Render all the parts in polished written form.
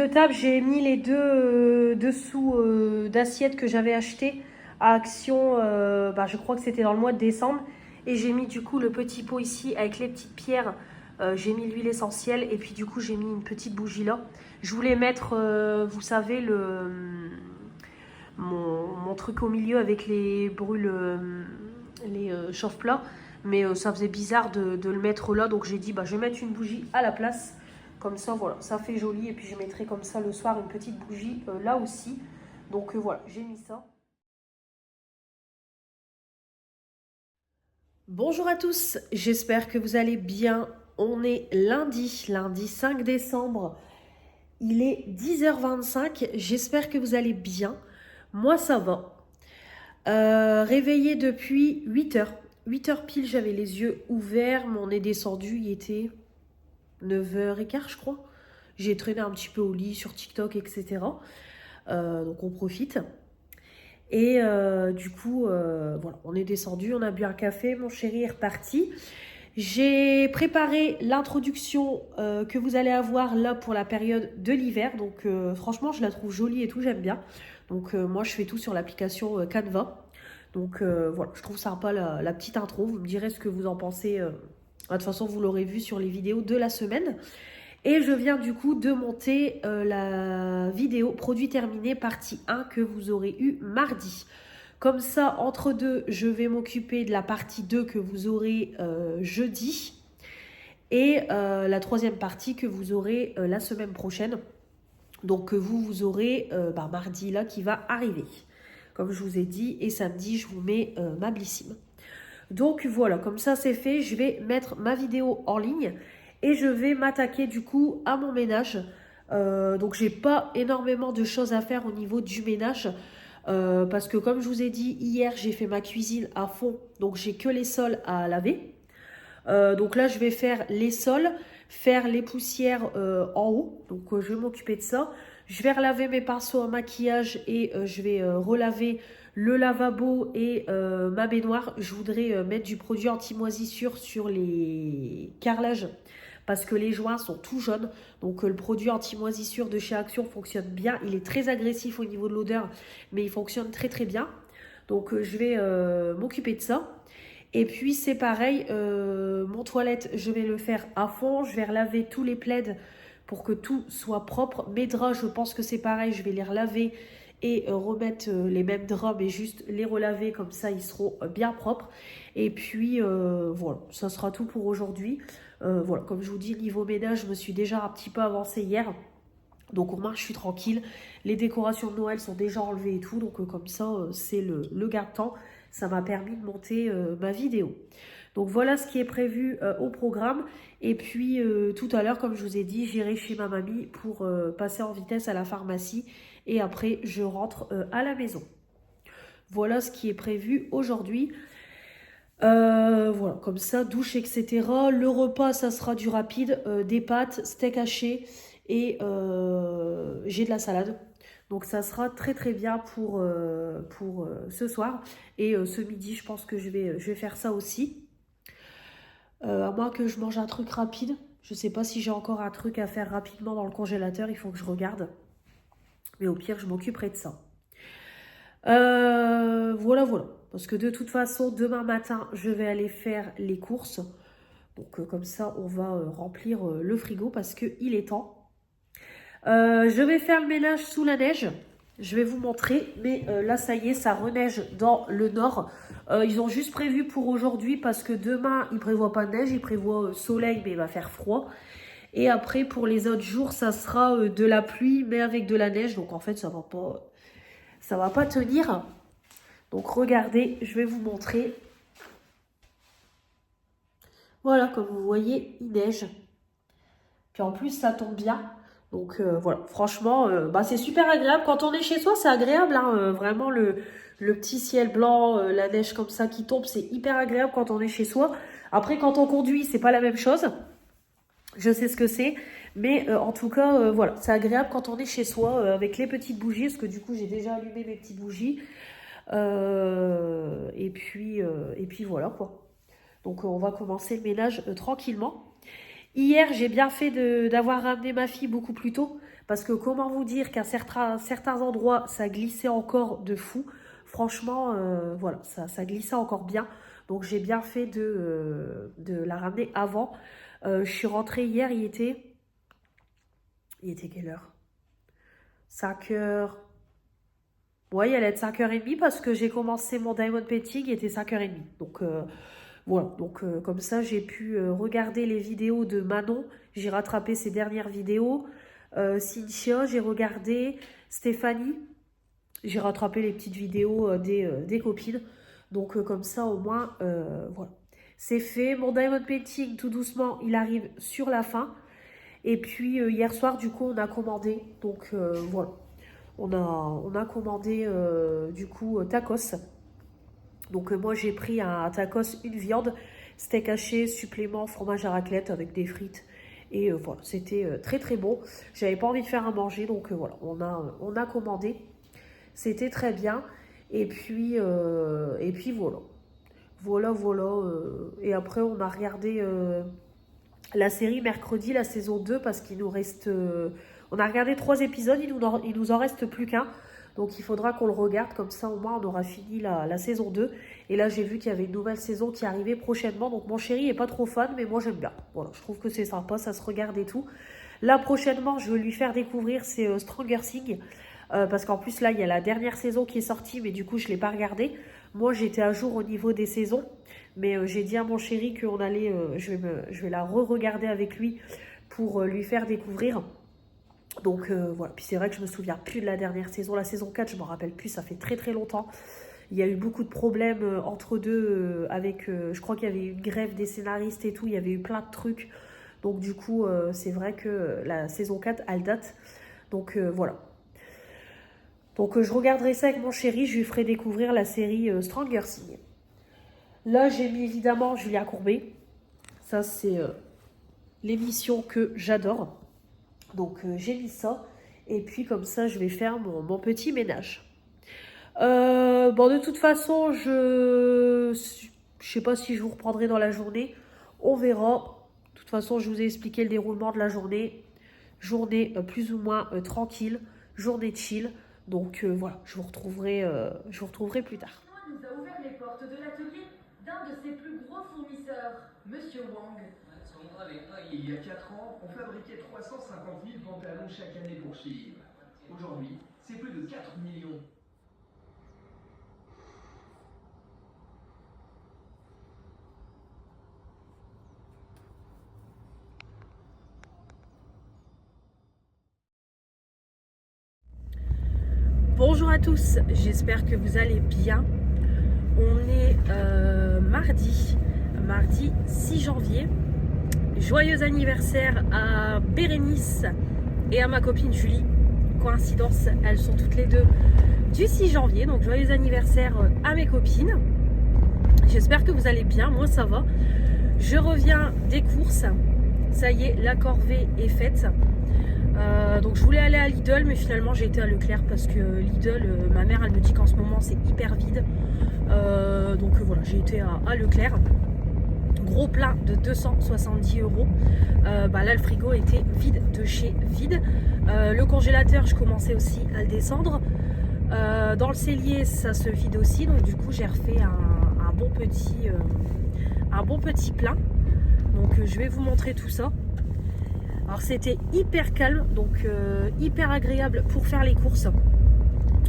table, j'ai mis les deux dessous d'assiettes que j'avais acheté à Action, je crois que c'était dans le mois de décembre. Et j'ai mis du coup le petit pot ici avec les petites pierres. J'ai mis l'huile essentielle et puis du coup j'ai mis une petite bougie là. Je voulais mettre, vous savez, mon truc au milieu avec les brûles, les chauffe-plats. Mais ça faisait bizarre de le mettre là. Donc j'ai dit, je vais mettre une bougie à la place. Comme ça, voilà, ça fait joli. Et puis je mettrai comme ça le soir une petite bougie là aussi. Donc voilà, j'ai mis ça. Bonjour à tous, j'espère que vous allez bien. On est lundi 5 décembre. Il est 10h25. J'espère que vous allez bien. Moi, ça va. Réveillée depuis 8h. 8h pile, j'avais les yeux ouverts, mais on est descendu. Il était 9h15, je crois. J'ai traîné un petit peu au lit sur TikTok, etc. Donc on profite. Et du coup, voilà, on est descendu, on a bu un café, mon chéri est reparti. J'ai préparé l'introduction que vous allez avoir là pour la période de l'hiver. Donc franchement, je la trouve jolie et tout, j'aime bien. Donc moi, je fais tout sur l'application Canva. Donc voilà, je trouve sympa la petite intro. Vous me direz ce que vous en pensez. De toute façon, vous l'aurez vu sur les vidéos de la semaine. Et je viens du coup de monter la vidéo produit terminé partie 1 que vous aurez eu mardi. Comme ça, entre deux, je vais m'occuper de la partie 2 que vous aurez jeudi. Et la troisième partie que vous aurez la semaine prochaine. Donc vous aurez mardi là qui va arriver. Comme je vous ai dit. Et samedi, je vous mets ma Blissim. Donc voilà, comme ça c'est fait. Je vais mettre ma vidéo en ligne. Et je vais m'attaquer du coup à mon ménage. Donc j'ai pas énormément de choses à faire au niveau du ménage. Parce que comme je vous ai dit hier, j'ai fait ma cuisine à fond. Donc j'ai que les sols à laver. Donc là, je vais faire les sols, faire les poussières en haut. Donc je vais m'occuper de ça. Je vais relaver mes pinceaux à maquillage et je vais relaver le lavabo et ma baignoire. Je voudrais mettre du produit anti-moisissure sur les carrelages parce que les joints sont tout jaunes. Donc le produit anti-moisissure de chez Action fonctionne bien. Il est très agressif au niveau de l'odeur, mais il fonctionne très très bien. Donc je vais m'occuper de ça. Et puis c'est pareil, mon toilette, je vais le faire à fond. Je vais relaver tous les plaids pour que tout soit propre. Mes draps, je pense que c'est pareil, je vais les relaver et remettre les mêmes draps, mais juste les relaver, comme ça ils seront bien propres. Et puis voilà, ça sera tout pour aujourd'hui. Voilà, comme je vous dis, niveau ménage, je me suis déjà un petit peu avancée hier. Donc au moins je suis tranquille. Les décorations de Noël sont déjà enlevées et tout. Donc comme ça, c'est le gain de temps. Ça m'a permis de monter ma vidéo. Donc voilà ce qui est prévu au programme. Et puis tout à l'heure, comme je vous ai dit, j'irai chez ma mamie pour passer en vitesse à la pharmacie. Et après, je rentre à la maison. Voilà ce qui est prévu aujourd'hui. Voilà, comme ça, douche, etc. Le repas, ça sera du rapide, des pâtes, steak haché et j'ai de la salade. Donc ça sera très très bien pour ce soir. Et ce midi, je pense que je vais faire ça aussi. À moins que je mange un truc rapide. Je sais pas si j'ai encore un truc à faire rapidement dans le congélateur, il faut que je regarde. Mais au pire, je m'occuperai de ça. Voilà, voilà. Parce que de toute façon, demain matin, je vais aller faire les courses. Donc comme ça, on va remplir le frigo parce qu'il est temps. Je vais faire le ménage sous la neige. Je vais vous montrer. Mais là, ça y est, ça reneige dans le nord. Ils ont juste prévu pour aujourd'hui parce que demain, ils ne prévoient pas de neige. Ils prévoient soleil, mais il va faire froid. Et après, pour les autres jours, ça sera de la pluie, mais avec de la neige. Donc en fait, ça va pas tenir. Donc regardez, je vais vous montrer. Voilà, comme vous voyez, il neige. Puis en plus, ça tombe bien. Donc voilà, franchement, c'est super agréable. Quand on est chez soi, c'est agréable. Hein, vraiment, le petit ciel blanc, la neige comme ça qui tombe, c'est hyper agréable quand on est chez soi. Après, quand on conduit, c'est pas la même chose. Je sais ce que c'est. Mais en tout cas, voilà, c'est agréable quand on est chez soi avec les petites bougies. Parce que du coup, j'ai déjà allumé mes petites bougies. Et puis voilà quoi. Donc on va commencer le ménage tranquillement. Hier, j'ai bien fait d'avoir ramené ma fille beaucoup plus tôt Parce que comment vous dire qu'à certains endroits, ça glissait encore de fou. Franchement, voilà, ça glissait encore bien. Donc j'ai bien fait de la ramener avant. Je suis rentrée hier, il était quelle heure? 5 heures. Ouais, il allait être 5h30 parce que j'ai commencé mon diamond painting, il était 5h30. Donc voilà, donc comme ça j'ai pu regarder les vidéos de Manon. J'ai rattrapé ses dernières vidéos. Cynthia, j'ai regardé. Stéphanie, j'ai rattrapé les petites vidéos des copines. Donc comme ça au moins, voilà. C'est fait. Mon diamond painting, tout doucement, il arrive sur la fin. Et puis hier soir, du coup, on a commandé. Donc voilà. On a commandé du coup tacos. Donc moi j'ai pris un tacos, une viande, steak haché, supplément, fromage à raclette avec des frites. Et voilà, c'était très très bon. J'avais pas envie de faire à manger, donc voilà, on a commandé. C'était très bien. Et puis voilà. Et après on a regardé la série mercredi, la saison 2, parce qu'il nous reste... on a regardé 3 épisodes, il nous en reste plus qu'un. Donc il faudra qu'on le regarde, comme ça au moins on aura fini la saison 2. Et là j'ai vu qu'il y avait une nouvelle saison qui arrivait prochainement. Donc mon chéri est pas trop fan, mais moi j'aime bien. Voilà, je trouve que c'est sympa, ça se regarde et tout. Là prochainement je vais lui faire découvrir, c'est Stranger Things. Parce qu'en plus là il y a la dernière saison qui est sortie, mais du coup je ne l'ai pas regardée. Moi j'étais à jour au niveau des saisons. Mais j'ai dit à mon chéri qu'on allait, je vais la re-regarder avec lui pour lui faire découvrir. Donc voilà, puis c'est vrai que je me souviens plus de la dernière saison. La saison 4, je m'en rappelle plus, ça fait très très longtemps. Il y a eu beaucoup de problèmes entre deux avec, je crois qu'il y avait eu une grève des scénaristes et tout, il y avait eu plein de trucs. Donc du coup, c'est vrai que la saison 4, elle date. Donc voilà. Donc je regarderai ça avec mon chéri, je lui ferai découvrir la série Stranger Things. Là, j'ai mis évidemment Julien Courbet. Ça, c'est l'émission que j'adore. Donc, j'ai mis ça. Et puis, comme ça, je vais faire mon petit ménage. Bon, de toute façon, je sais pas si je vous reprendrai dans la journée. On verra. De toute façon, je vous ai expliqué le déroulement de la journée. Journée plus ou moins tranquille. Journée chill. Donc, voilà, je vous retrouverai plus tard. Nous a ouvert les portes de l'atelier d'un de ses plus gros fournisseurs, Monsieur Wang. Il y a 4 ans, on fabriquait 350 000 pantalons chaque année pour Shein. Aujourd'hui, c'est plus de 4 millions. Bonjour à tous, j'espère que vous allez bien. On est mardi 6 janvier. Joyeux anniversaire à Bérénice et à ma copine Julie. Coïncidence, elles sont toutes les deux du 6 janvier. Donc joyeux anniversaire à mes copines. J'espère que vous allez bien, moi ça va. Je reviens des courses. Ça y est, la corvée est faite. Donc je voulais aller à Lidl, mais finalement j'ai été à Leclerc parce que Lidl, ma mère elle me dit qu'en ce moment c'est hyper vide. Donc voilà, j'ai été à Leclerc. Gros plein de 270 €. Là le frigo était vide de chez vide. Le congélateur, je commençais aussi à le descendre. Dans le cellier, ça se vide aussi. Donc du coup j'ai refait un bon petit plein. Donc je vais vous montrer tout ça. Alors c'était hyper calme, donc hyper agréable pour faire les courses.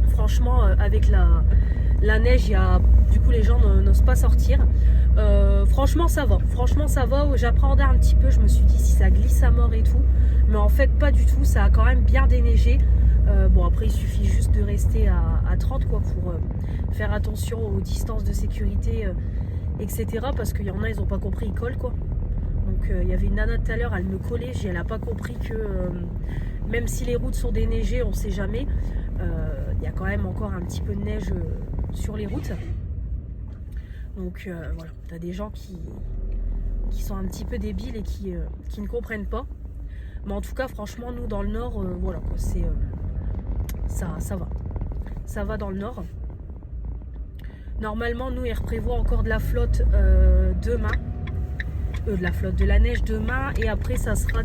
Franchement, avec la neige, du coup les gens n'osent pas sortir. Franchement ça va, j'appréhendais un petit peu, je me suis dit si ça glisse à mort et tout. Mais en fait pas du tout, ça a quand même bien déneigé. Bon après il suffit juste de rester à 30 quoi, pour faire attention aux distances de sécurité, etc. Parce qu'il y en a, ils n'ont pas compris, ils collent quoi. Donc il y avait une nana tout à l'heure, elle me collait, elle n'a pas compris que même si les routes sont déneigées, on ne sait jamais, il y a quand même encore un petit peu de neige sur les routes. Donc voilà, tu as des gens qui sont un petit peu débiles et qui ne comprennent pas. Mais en tout cas, franchement, nous dans le nord, voilà, c'est ça va. Ça va dans le nord. Normalement, nous, ils prévoient encore de la flotte demain. De la neige demain, et après ça sera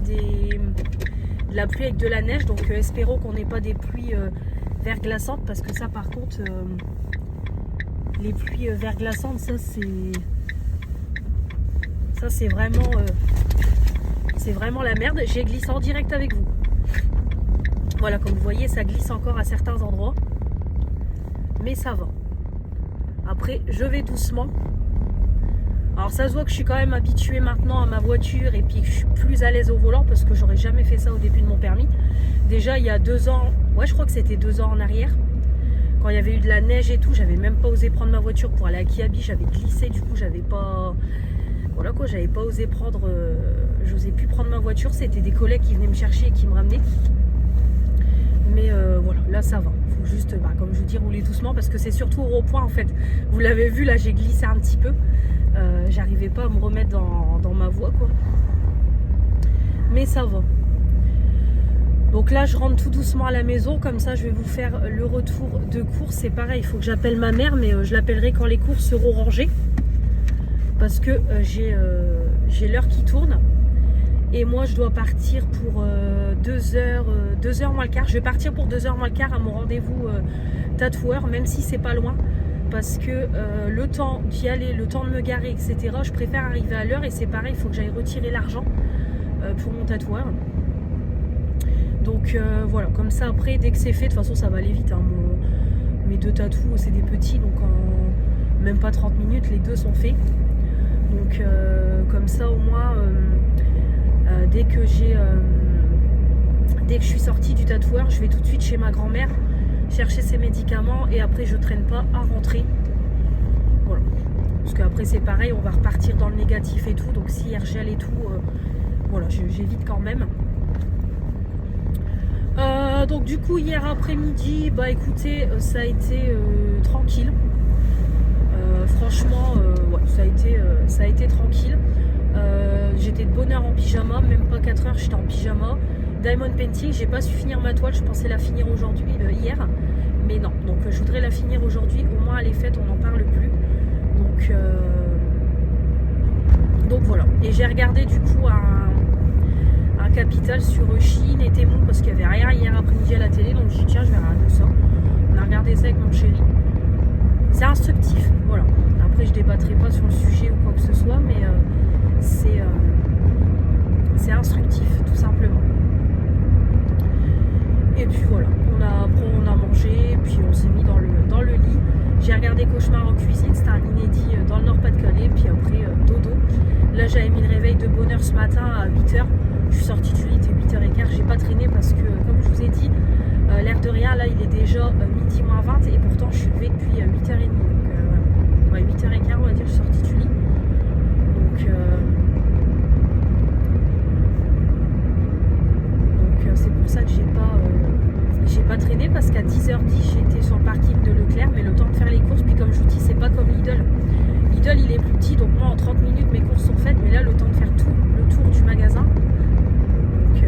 de la pluie avec de la neige. Donc espérons qu'on n'ait pas des pluies verglaçantes, parce que ça par contre, les pluies verglaçantes, ça c'est vraiment la merde. J'ai glissé en direct avec vous. Voilà, comme vous voyez, ça glisse encore à certains endroits. Mais ça va. Après, je vais doucement. Alors ça se voit que je suis quand même habituée maintenant à ma voiture et puis que je suis plus à l'aise au volant, parce que j'aurais jamais fait ça au début de mon permis. Déjà il y a 2 ans, ouais je crois que c'était 2 ans en arrière, quand il y avait eu de la neige et tout, j'avais même pas osé prendre ma voiture pour aller à Kiabi, j'avais glissé, du coup j'avais pas... Voilà quoi, j'avais pas osé prendre... j'osais plus prendre ma voiture, c'était des collègues qui venaient me chercher et qui me ramenaient. Mais voilà, là ça va. Faut juste, comme je vous dis, rouler doucement, parce que c'est surtout au rond-point en fait. Vous l'avez vu, là j'ai glissé un petit peu. J'arrivais pas à me remettre dans ma voie quoi. Mais ça va. Donc là je rentre tout doucement à la maison. Comme ça je vais vous faire le retour de course. C'est pareil, il faut que j'appelle ma mère, mais je l'appellerai quand les courses seront rangées, parce que j'ai l'heure qui tourne. Et moi je dois partir pour 2h moins le quart. Je vais partir pour 2h moins le quart à mon rendez-vous tatoueur, même si c'est pas loin, parce que le temps d'y aller, le temps de me garer, etc., je préfère arriver à l'heure. Et c'est pareil, il faut que j'aille retirer l'argent pour mon tatoueur. Donc voilà, comme ça après, dès que c'est fait, de toute façon ça va aller vite, hein. Mes 2 tatous, c'est des petits, donc en même pas 30 minutes, les 2 sont faits. Donc comme ça au moins, dès que je suis sortie du tatoueur, je vais tout de suite chez ma grand-mère chercher ses médicaments, et après je traîne pas à rentrer. Voilà, parce qu'après c'est pareil, on va repartir dans le négatif et tout, donc si hier gèle et tout, voilà, j'évite quand même. Donc du coup hier après-midi, écoutez, ça a été tranquille. Franchement, ouais, ça a été tranquille. J'étais de bonne heure en pyjama, même pas 4 heures, j'étais en pyjama. Diamond Painting, j'ai pas su finir ma toile, je pensais la finir aujourd'hui, hier, mais non. Donc je voudrais la finir aujourd'hui, au moins à les fêtes on n'en parle plus. Donc voilà. Et j'ai regardé du coup un capital sur Chine et Temu, parce qu'il y avait rien hier après-midi à la télé, donc j'ai dit tiens je vais regarder ça. On a regardé ça avec mon chéri. C'est instructif, voilà. Après je débattrai pas sur le sujet ou quoi que ce soit, mais c'est instructif tout simplement. Et puis voilà, on a mangé, et puis on s'est mis dans le lit. J'ai regardé Cauchemar en cuisine, c'était un inédit dans le Nord-Pas-de-Calais, puis après dodo. Là j'avais mis le réveil de bonne heure ce matin à 8h. Je suis sortie du lit, il était 8h15, j'ai pas traîné parce que comme je vous ai dit, l'air de rien, là il est déjà midi moins 20, et pourtant je suis levée depuis 8h30. Donc voilà, 8h15 on va dire, je suis sortie du lit. Donc c'est pour ça que j'ai pas traîné, parce qu'à 10h10 j'étais sur le parking de Leclerc, mais le temps de faire les courses, puis comme je vous dis, c'est pas comme Lidl. Lidl il est plus petit, donc moi en 30 minutes mes courses sont faites, mais là le temps de faire tout le tour du magasin, donc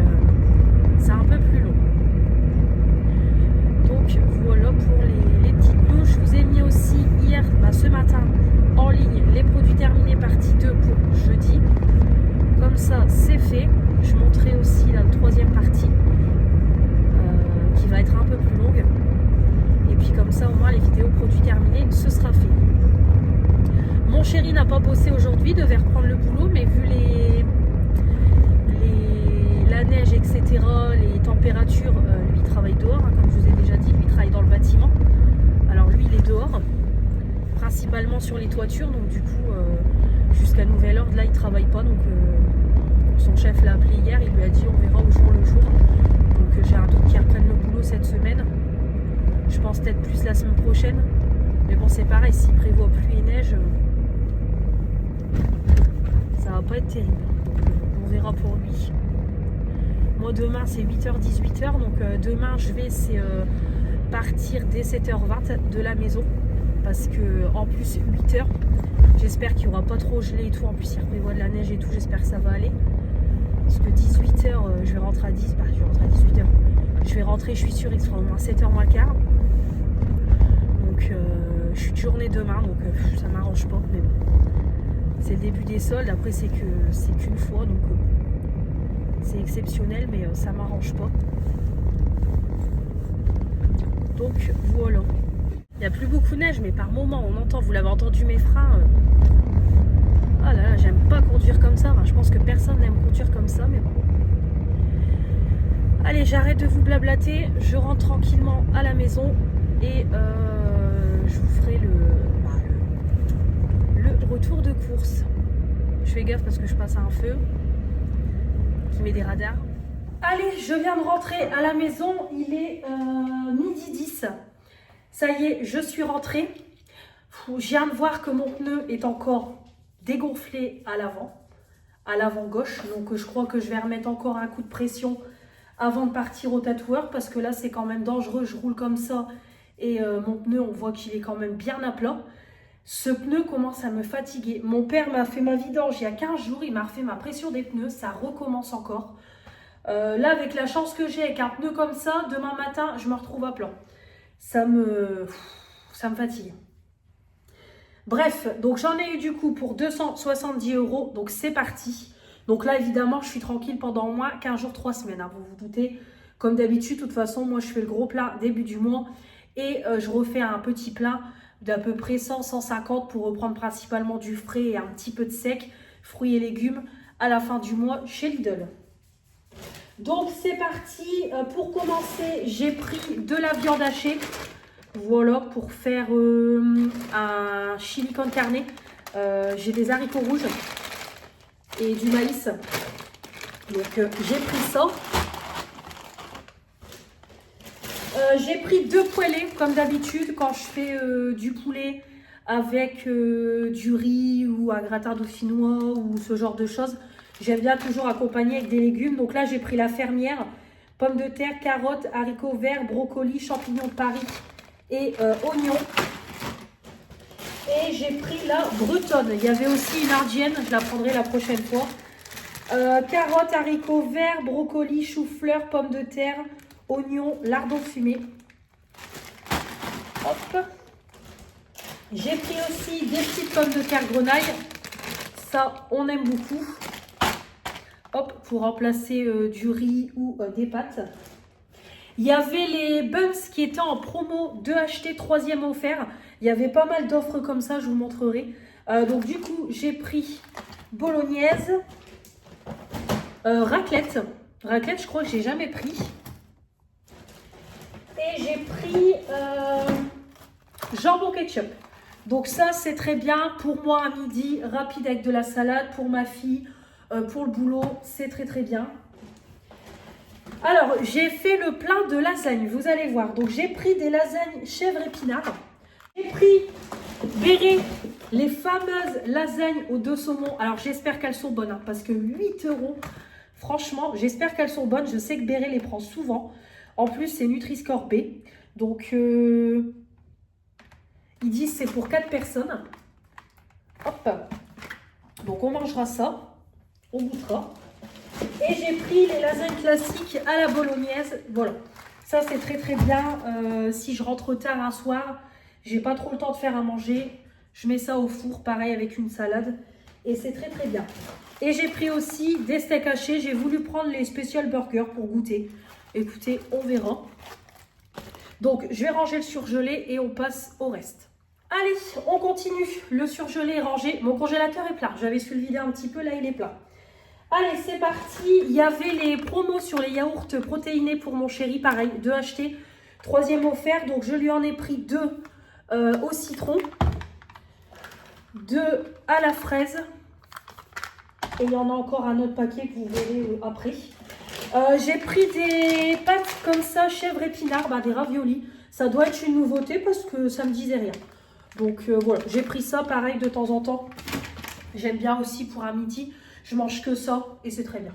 c'est un peu plus long. Donc voilà pour les petites news. Je vous ai mis aussi hier, ce matin, en ligne les produits terminés partie 2 pour jeudi. Comme ça c'est fait. Je montrerai aussi la 3e partie qui va être un peu plus longue. Et puis comme ça au moins les vidéos produits terminés, ce sera fait. Mon chéri n'a pas bossé aujourd'hui, devait reprendre le boulot, mais vu la neige, etc., les températures, lui il travaille dehors, hein, comme je vous ai déjà dit, lui il travaille dans le bâtiment. Alors lui il est dehors, principalement sur les toitures, donc du coup jusqu'à nouvel ordre là il travaille pas, donc son chef l'a appelé hier, il lui a dit on verra au jour le jour. Donc j'ai un doute qu'il reprenne le boulot cette semaine, je pense peut-être plus la semaine prochaine, mais bon c'est pareil, s'il prévoit pluie et neige, ça va pas être terrible, donc on verra pour lui. Moi demain c'est 8h-18h, donc demain je vais partir dès 7h20 de la maison, parce que en plus 8h, j'espère qu'il n'y aura pas trop gelé et tout, en plus il prévoit de la neige et tout, j'espère que ça va aller, parce que 18h je vais rentrer à 10, je vais rentrer à 18h, je vais rentrer, je suis sûre il sera au moins 7h moins le quart, donc je suis de journée demain, donc ça m'arrange pas, mais bon, c'est le début des soldes, après c'est qu'une fois, donc C'est exceptionnel, mais ça m'arrange pas. Donc voilà. Il n'y a plus beaucoup de neige, mais par moment, on entend, vous l'avez entendu mes freins. Ah là là, j'aime pas conduire comme ça. Enfin, je pense que personne n'aime conduire comme ça, mais bon. Allez, j'arrête de vous blablater. Je rentre tranquillement à la maison et je vous ferai le retour de course. Je fais gaffe parce que je passe à un feu qui met des radars. Allez, je viens de rentrer à la maison. Il est midi 10. Ça y est, je suis rentrée. Je viens de voir que mon pneu est encore dégonflé à l'avant gauche. Donc je crois que je vais remettre encore un coup de pression avant de partir au tatoueur parce que là c'est quand même dangereux. Je roule comme ça et mon pneu, on voit qu'il est quand même bien à plat. Ce pneu commence à me fatiguer. Mon père m'a fait ma vidange il y a 15 jours. Il m'a refait ma pression des pneus. Ça recommence encore. Là, avec la chance que j'ai, avec un pneu comme ça, demain matin, je me retrouve à plat. Ça me fatigue. Bref, donc j'en ai eu du coup pour 270 €. Donc c'est parti. Donc là, évidemment, je suis tranquille pendant au moins 15 jours, 3 semaines. Hein, vous vous doutez. Comme d'habitude, de toute façon, moi, je fais le gros plein début du mois. Et je refais un petit plein d'à peu près 100-150 pour reprendre principalement du frais et un petit peu de sec, fruits et légumes, à la fin du mois chez Lidl. Donc c'est parti. Pour commencer, j'ai pris de la viande hachée. Voilà, pour faire un chili con carne. J'ai des haricots rouges et du maïs. Donc j'ai pris ça. J'ai pris 2 poêlés comme d'habitude quand je fais du poulet avec du riz ou un gratin dauphinois ou ce genre de choses. J'aime bien toujours accompagner avec des légumes. Donc là, j'ai pris la fermière, pommes de terre, carottes, haricots verts, brocolis, champignons de Paris et oignons. Et j'ai pris la bretonne. Il y avait aussi une ardienne, je la prendrai la prochaine fois. Carottes, haricots verts, brocolis, chou-fleur, pommes de terre, oignons, lardons fumés. Hop. J'ai pris aussi des petites pommes de terre grenaille. Ça, on aime beaucoup. Hop, pour remplacer du riz ou des pâtes. Il y avait les buns qui étaient en promo, 2 achetés, 3e offert. Il y avait pas mal d'offres comme ça, je vous montrerai. Donc du coup, j'ai pris bolognaise, raclette. Raclette, je crois que j'ai jamais pris. Et j'ai pris jambon ketchup. Donc ça, c'est très bien pour moi à midi, rapide avec de la salade, pour ma fille, pour le boulot, c'est très très bien. Alors, j'ai fait le plein de lasagnes, vous allez voir. Donc, j'ai pris des lasagnes chèvre épinard. J'ai pris Béret, les fameuses lasagnes aux 2 saumons. Alors, j'espère qu'elles sont bonnes, hein, parce que 8 €, franchement, j'espère qu'elles sont bonnes. Je sais que Béret les prend souvent. En plus, c'est Nutri-Score B. Donc, ils disent c'est pour 4 personnes. Hop. Donc, on mangera ça. On goûtera. Et j'ai pris les lasagnes classiques à la bolognaise. Voilà. Ça, c'est très très bien. Si je rentre tard un soir, j'ai pas trop le temps de faire à manger. Je mets ça au four, pareil, avec une salade. Et c'est très très bien. Et j'ai pris aussi des steaks hachés. J'ai voulu prendre les special burgers pour goûter. Écoutez, on verra. Donc, je vais ranger le surgelé et on passe au reste. Allez, on continue. Le surgelé est rangé. Mon congélateur est plein. J'avais su le vider un petit peu. Là, il est plein. Allez, c'est parti. Il y avait les promos sur les yaourts protéinés pour mon chéri. Pareil, 2 achetés, 3e offert. Donc, je lui en ai pris 2 au citron, 2 à la fraise. Et il y en a encore un autre paquet que vous verrez après. J'ai pris des pâtes comme ça, chèvre épinard, des raviolis. Ça doit être une nouveauté parce que ça ne me disait rien. Donc, voilà, j'ai pris ça pareil de temps en temps. J'aime bien aussi pour un midi. Je mange que ça et c'est très bien.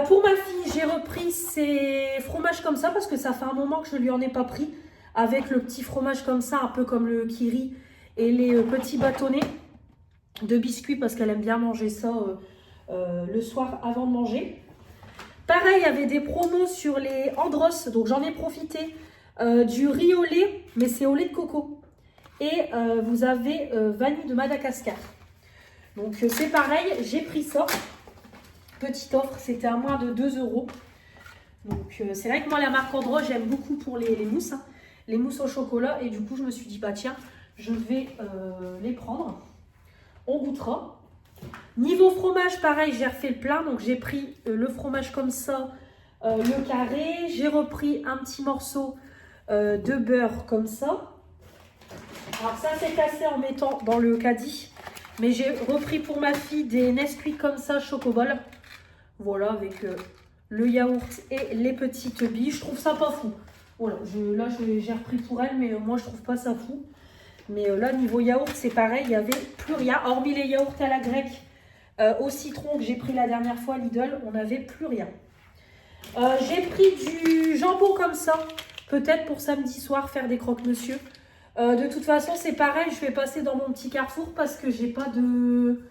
Pour ma fille, j'ai repris ces fromages comme ça parce que ça fait un moment que je ne lui en ai pas pris. Avec le petit fromage comme ça, un peu comme le kiri et les petits bâtonnets de biscuits parce qu'elle aime bien manger ça le soir avant de manger. Pareil, il y avait des promos sur les Andros, donc j'en ai profité. Du riz au lait, mais c'est au lait de coco. Et vous avez vanille de Madagascar. Donc c'est pareil, j'ai pris ça. petite offre, c'était à moins de 2 €. Donc c'est vrai que moi la marque Andro, j'aime beaucoup pour les mousses, hein, les mousses au chocolat. Et du coup je me suis dit bah tiens, je vais les prendre. On goûtera. Niveau fromage, pareil, j'ai refait le plein. Donc j'ai pris le fromage comme ça, le carré. J'ai repris un petit morceau de beurre comme ça. Alors ça c'est cassé en mettant dans le caddie. Mais j'ai repris pour ma fille des Nesquik comme ça, Chocobol. Voilà, avec le yaourt et les petites billes. Je trouve ça pas fou. Voilà, là j'ai repris pour elle, mais moi je trouve pas ça fou. Mais là, niveau yaourt, c'est pareil, il n'y avait plus rien. Hormis les yaourts à la grecque au citron que j'ai pris la dernière fois à Lidl, on n'avait plus rien. J'ai pris du jambon comme ça, peut-être pour samedi soir faire des croque-monsieur. De toute façon, c'est pareil, je vais passer dans mon petit carrefour parce que j'ai pas de...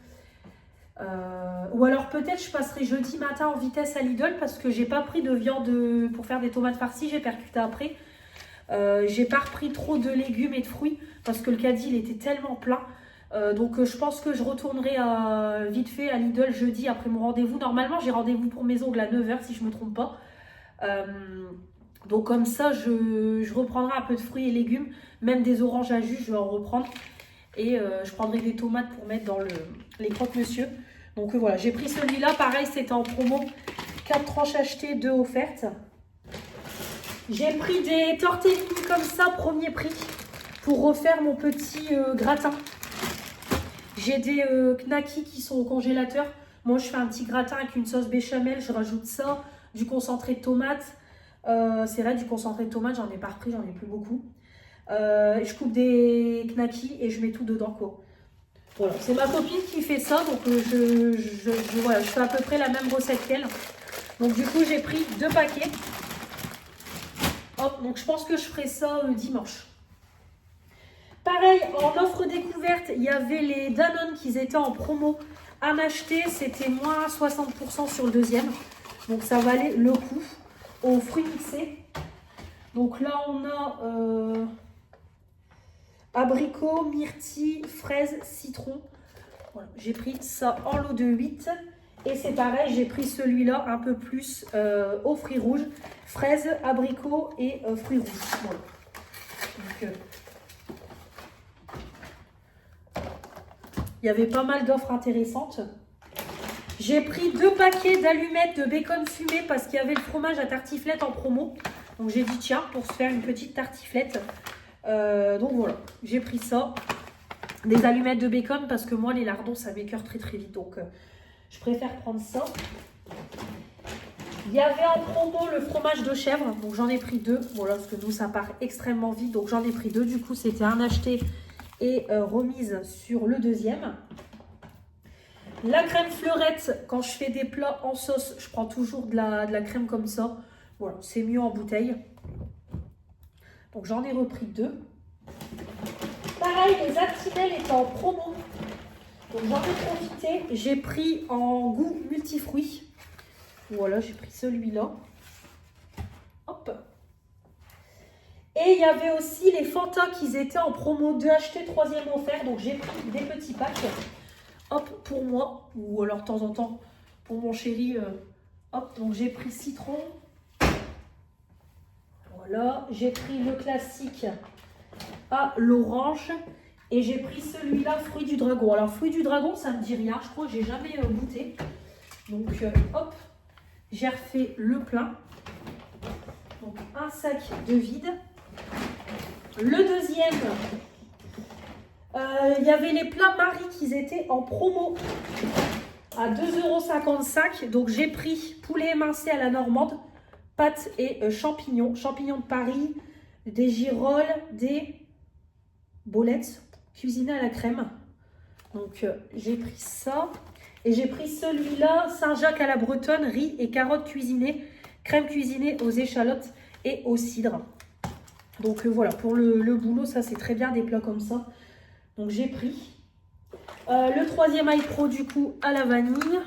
ou alors peut-être je passerai jeudi matin en vitesse à Lidl parce que j'ai pas pris de viande pour faire des tomates farcies, j'ai percuté après. J'ai pas repris trop de légumes et de fruits parce que le caddie il était tellement plein. Donc je pense que je retournerai vite fait à Lidl jeudi après mon rendez-vous. Normalement j'ai rendez-vous pour mes ongles à 9 h si je me trompe pas. Donc comme ça je reprendrai un peu de fruits et légumes. Même des oranges à jus je vais en reprendre. Et je prendrai des tomates pour mettre dans les croque-monsieur. Donc voilà, j'ai pris celui-là. Pareil, c'était en promo. 4 tranches achetées, 2 offertes. J'ai pris des tortellini comme ça, premier prix, pour refaire mon petit gratin. J'ai des knackis qui sont au congélateur. Moi, je fais un petit gratin avec une sauce béchamel. Je rajoute ça, du concentré de tomate. C'est vrai, du concentré de tomate, j'en ai pas repris, j'en ai plus beaucoup. Je coupe des knackis et je mets tout dedans, quoi. Voilà, c'est ma copine qui fait ça, donc voilà, je fais à peu près la même recette qu'elle. Donc du coup, j'ai pris 2 paquets. Hop, donc je pense que je ferai ça dimanche. Pareil, en offre découverte, il y avait les Danone qui étaient en promo à m'acheter. C'était moins 60% sur le deuxième. Donc ça valait le coup aux fruits mixés. Donc là, on a abricot, myrtille, fraise, citron. Voilà, j'ai pris ça en lot de 8. Et c'est pareil, j'ai pris celui-là un peu plus aux fruits rouges. Fraises, abricots et fruits rouges. Voilà. Donc, il y avait pas mal d'offres intéressantes. J'ai pris 2 paquets d'allumettes de bacon fumé parce qu'il y avait le fromage à tartiflette en promo. Donc j'ai dit tiens, pour se faire une petite tartiflette. Donc voilà, j'ai pris ça. Des allumettes de bacon parce que moi les lardons ça m'écoeure très très vite. Donc je préfère prendre ça. Il y avait en promo le fromage de chèvre. Donc j'en ai pris 2. Voilà, parce que nous ça part extrêmement vite. Donc j'en ai pris 2. Du coup c'était un acheté et remise sur le deuxième. La crème fleurette, quand je fais des plats en sauce, je prends toujours de la crème comme ça. Voilà, c'est mieux en bouteille. Donc j'en ai repris 2. Pareil, les actimels étaient en promo. Donc j'en ai profité. J'ai pris en goût multifruits. Voilà, j'ai pris celui-là. Hop. Et il y avait aussi les Fanta qui étaient en promo. 2 achetés, 3e offert. Donc j'ai pris des petits packs. Hop, pour moi. Ou alors de temps en temps pour mon chéri. Hop, donc j'ai pris citron. Voilà, j'ai pris le classique à l'orange et j'ai pris celui-là, fruit du dragon. Alors, fruit du dragon, ça me dit rien, je crois que j'ai jamais goûté. Donc, hop, j'ai refait le plein. Donc, un sac de vide. Le deuxième, il y avait les plats Marie qui étaient en promo à 2,55 €. Donc, j'ai pris poulet émincé à la normande. Pâtes et champignons de Paris, des girolles, des bolettes cuisinées à la crème. Donc j'ai pris ça et j'ai pris celui-là, Saint-Jacques à la bretonne, riz et carottes cuisinées, crème cuisinée aux échalotes et au cidre. Donc voilà, pour le boulot, ça c'est très bien des plats comme ça. Donc j'ai pris le 3e ail pro du coup à la vanille.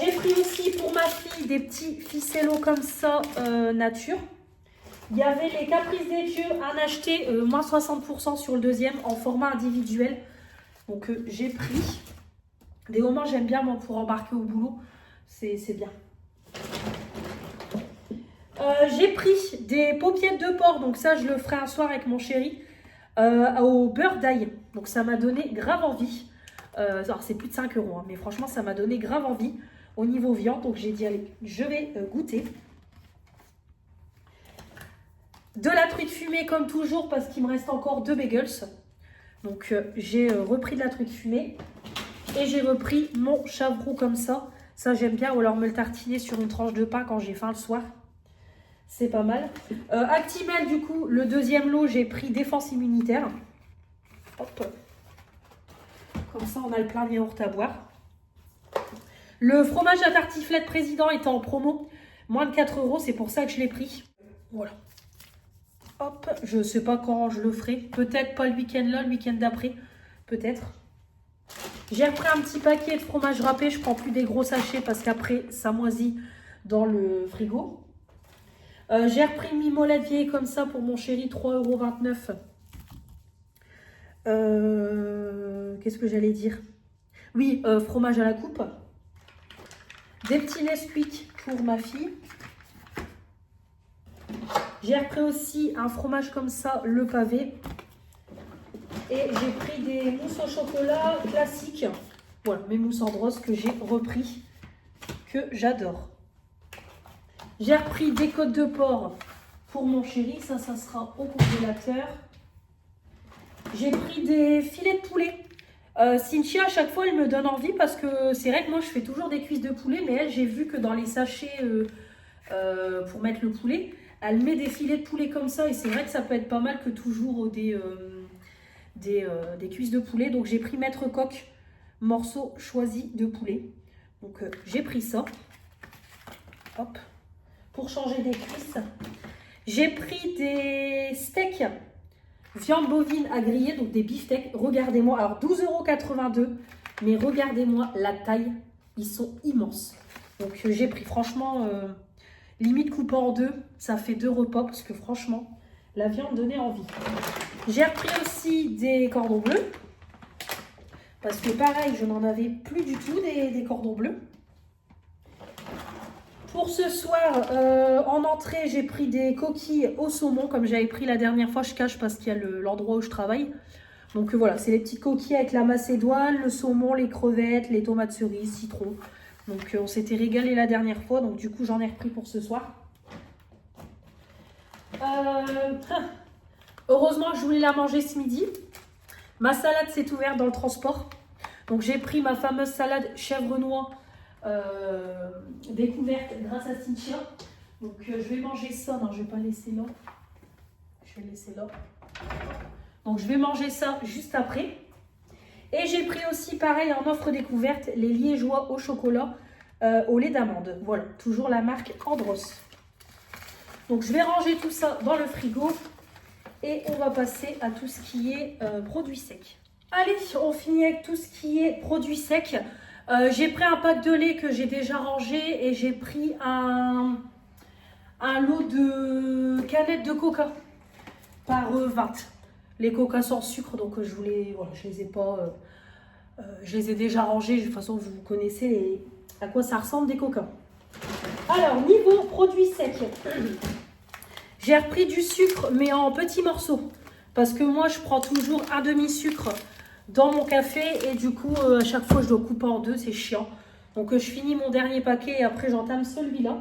J'ai pris aussi pour ma fille des petits ficellos comme ça, nature. Il y avait les Caprices des Dieux, un acheté, moins 60% sur le deuxième en format individuel. Donc j'ai pris. Des homards, j'aime bien moi pour embarquer au boulot. C'est bien. J'ai pris des paupiètes de porc. Donc ça, je le ferai un soir avec mon chéri. Au beurre d'ail. Donc ça m'a donné grave envie. Alors c'est plus de 5 €, hein, mais franchement ça m'a donné grave envie au niveau viande. Donc j'ai dit allez, je vais goûter. De la truite fumée comme toujours parce qu'il me reste encore 2 bagels. Donc j'ai repris de la truite fumée. Et j'ai repris mon chavroux comme ça. Ça j'aime bien. Ou alors me le tartiner sur une tranche de pain quand j'ai faim le soir. C'est pas mal. Actimel, du coup, le deuxième lot, j'ai pris défense immunitaire. Hop. Comme ça, on a le plein de yaourt à boire. Le fromage à tartiflette président était en promo. Moins de 4 €, c'est pour ça que je l'ai pris. Voilà. Hop. Je ne sais pas quand je le ferai. Peut-être pas le week-end là, le week-end d'après. Peut-être. J'ai repris un petit paquet de fromage râpé. Je prends plus des gros sachets parce qu'après, ça moisit dans le frigo. J'ai repris une mimolette vieille comme ça pour mon chéri, 3,29 €. Qu'est-ce que j'allais dire? Oui, fromage à la coupe. Des petits Nesquik pour ma fille. J'ai repris aussi un fromage comme ça, le pavé. Et j'ai pris des mousses au chocolat classiques. Voilà, mes mousses en brosse que j'ai repris, que j'adore. J'ai repris des côtes de porc pour mon chéri. Ça sera au congélateur. J'ai pris des filets de poulet. Cynthia, à chaque fois, elle me donne envie parce que c'est vrai que moi, je fais toujours des cuisses de poulet. Mais elle, j'ai vu que dans les sachets pour mettre le poulet, elle met des filets de poulet comme ça. Et c'est vrai que ça peut être pas mal que toujours des cuisses de poulet. Donc, j'ai pris Maître Coq, morceau choisi de poulet. Donc, j'ai pris ça. Hop. Pour changer des cuisses. J'ai pris des steaks viande bovine à griller, donc des beefsteaks. Regardez-moi, alors 12,82 €, mais regardez-moi la taille, ils sont immenses. Donc j'ai pris franchement, limite coupé en deux, ça fait 2 repas parce que franchement, la viande donnait envie. J'ai repris aussi des cordons bleus, parce que pareil, je n'en avais plus du tout des cordons bleus. Pour ce soir, en entrée, j'ai pris des coquilles au saumon, comme j'avais pris la dernière fois. Je cache parce qu'il y a l'endroit où je travaille. Donc voilà, c'est les petites coquilles avec la macédoine, le saumon, les crevettes, les tomates cerises, citron. Donc on s'était régalé la dernière fois, donc du coup j'en ai repris pour ce soir. Heureusement que je voulais la manger ce midi. Ma salade s'est ouverte dans le transport. Donc j'ai pris ma fameuse salade chèvre-noix. Découverte grâce à Cynthia. Donc je vais manger ça. Non, je vais pas laisser là. Je vais laisser là. Donc je vais manger ça juste après. Et j'ai pris aussi pareil en offre découverte les liégeois au chocolat au lait d'amande. Voilà, toujours la marque Andros. Donc je vais ranger tout ça dans le frigo et on va passer à tout ce qui est produits secs. Allez, on finit avec tout ce qui est produits secs. J'ai pris un pack de lait que j'ai déjà rangé et j'ai pris un lot de canettes de coca par 20. Les coca sans sucre, donc je les ai pas, je les ai déjà rangés. De toute façon, vous connaissez à quoi ça ressemble des coca. Alors, niveau produits secs, j'ai repris du sucre mais en petits morceaux parce que moi je prends toujours un demi-sucre dans mon café et du coup à chaque fois je dois couper en deux, c'est chiant. Donc je finis mon dernier paquet et après j'entame celui-là.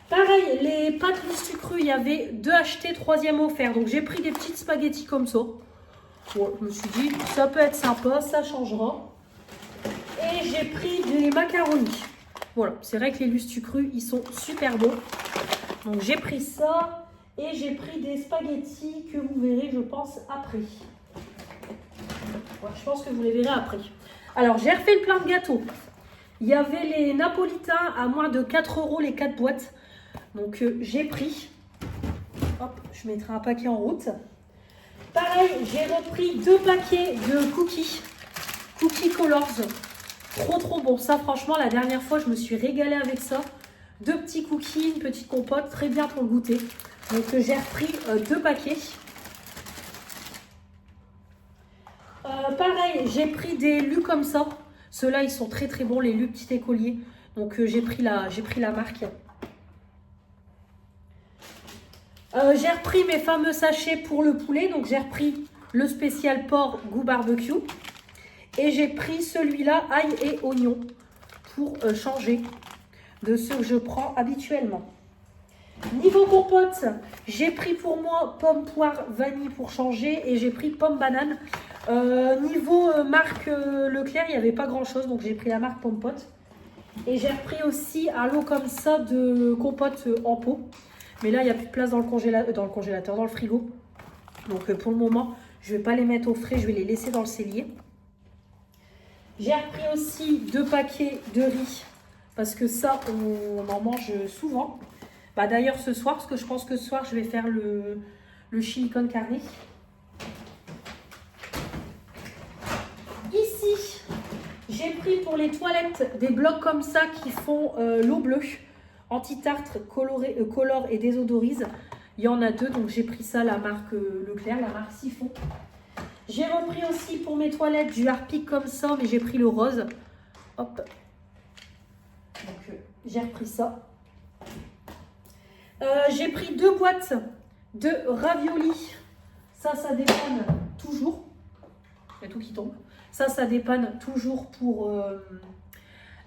Pareil, les pâtes Lustucru, il y avait 2 achetés, 3e offert. Donc j'ai pris des petites spaghettis comme ça. Ouais, je me suis dit ça peut être sympa, ça changera. Et j'ai pris des macaronis. Voilà, c'est vrai que les Lustucru, ils sont super bons. Donc j'ai pris ça et j'ai pris des spaghettis que vous verrez je pense après. Ouais, je pense que vous les verrez après. Alors, j'ai refait le plein de gâteaux. Il y avait les napolitains à moins de 4 € les 4 boîtes. Donc, j'ai pris. Hop, je mettrai un paquet en route. Pareil, j'ai repris 2 paquets de cookies. Cookie Colors. Trop bon. Ça, franchement, la dernière fois, je me suis régalée avec ça. 2 petits cookies, une petite compote. Très bien pour le goûter. Donc, j'ai repris 2 paquets. Pareil, j'ai pris des lus comme ça. Ceux-là, ils sont très très bons, les Lu Petit Écolier. Donc j'ai pris la marque. J'ai repris mes fameux sachets pour le poulet. Donc j'ai repris le spécial porc goût barbecue. Et j'ai pris celui-là, ail et oignon, pour changer de ceux que je prends habituellement. Niveau compote, j'ai pris pour moi pomme, poire, vanille pour changer. Et j'ai pris pomme, banane. Niveau marque Leclerc, il n'y avait pas grand-chose. Donc j'ai pris la marque Pomme Pote. Et j'ai repris aussi un lot comme ça de compote en pot. Mais là, il n'y a plus de place dans le congélateur, dans le frigo. Donc pour le moment, je ne vais pas les mettre au frais, je vais les laisser dans le cellier. J'ai repris aussi 2 paquets de riz. Parce que ça, on en mange souvent. Bah, d'ailleurs ce soir, parce que je pense que ce soir, je vais faire le chili con carne. Ici, j'ai pris pour les toilettes des blocs comme ça qui font l'eau bleue, anti-tartre, colore et désodorise. Il y en a 2, donc j'ai pris ça, la marque Leclerc, la marque Siphon. J'ai repris aussi pour mes toilettes du Harpic comme ça, mais j'ai pris le rose. Hop. Donc j'ai repris ça. J'ai pris 2 boîtes de raviolis. Ça dépanne toujours. Il y a tout qui tombe. Ça dépanne toujours pour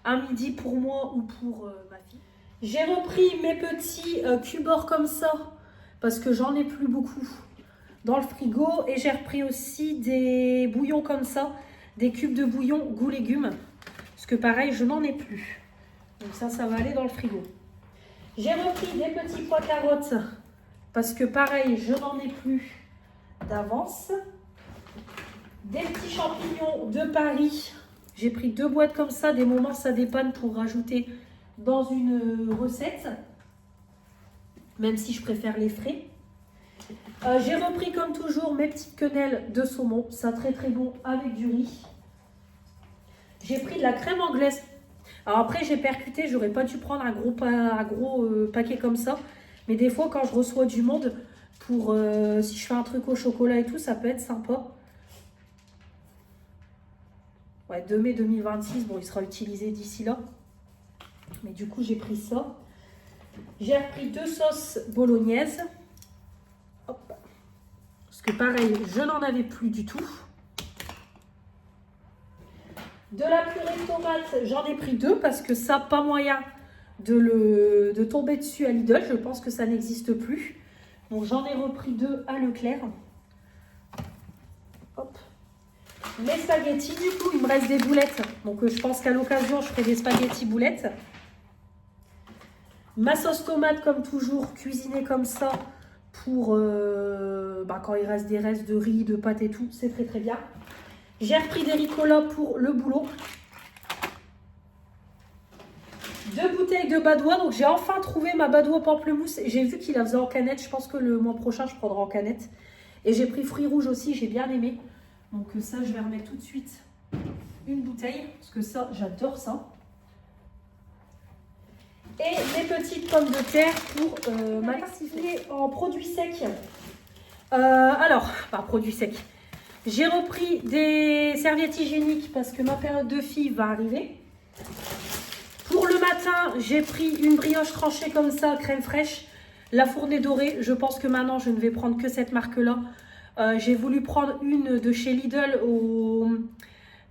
un midi pour moi ou pour ma fille. J'ai repris mes petits cubeurs comme ça parce que j'en ai plus beaucoup dans le frigo. Et j'ai repris aussi des bouillons comme ça, des cubes de bouillon goût légumes. Parce que pareil, je n'en ai plus. Donc ça va aller dans le frigo. J'ai repris des petits pois carottes parce que pareil, je n'en ai plus d'avance. Des petits champignons de Paris. J'ai pris 2 boîtes comme ça. Des moments, ça dépanne pour rajouter dans une recette. Même si je préfère les frais. J'ai repris comme toujours mes petites quenelles de saumon. Ça très très bon avec du riz. J'ai pris de la crème anglaise. Alors après, j'ai percuté. J'aurais pas dû prendre un gros paquet comme ça. Mais des fois, quand je reçois du monde, pour si je fais un truc au chocolat et tout, ça peut être sympa. Ouais, 2 mai 2026, bon, il sera utilisé d'ici là. Mais du coup, j'ai pris ça. J'ai repris 2 sauces bolognaises. Hop. Parce que pareil, je n'en avais plus du tout. De la purée de tomates, j'en ai pris 2 parce que ça, pas moyen de tomber dessus à Lidl. Je pense que ça n'existe plus. Donc, j'en ai repris 2 à Leclerc. Hop. Mes spaghettis, du coup, il me reste des boulettes. Donc, je pense qu'à l'occasion, je ferai des spaghettis boulettes. Ma sauce tomate, comme toujours, cuisinée comme ça pour quand il reste des restes de riz, de pâtes et tout. C'est très très bien. J'ai repris des ricolas pour le boulot. 2 bouteilles de Badois. Donc, j'ai enfin trouvé ma Badois pamplemousse. J'ai vu qu'il la faisait en canette. Je pense que le mois prochain, je prendrai en canette. Et j'ai pris fruits rouges aussi. J'ai bien aimé. Donc ça, je vais remettre tout de suite une bouteille, parce que ça, j'adore ça. Et des petites pommes de terre pour ma tartiflée en produits secs. Produits secs. J'ai repris des serviettes hygiéniques parce que ma période de fille va arriver. Pour le matin, j'ai pris une brioche tranchée comme ça, crème fraîche. La fournée dorée, je pense que maintenant, je ne vais prendre que cette marque-là. J'ai voulu prendre une de chez Lidl aux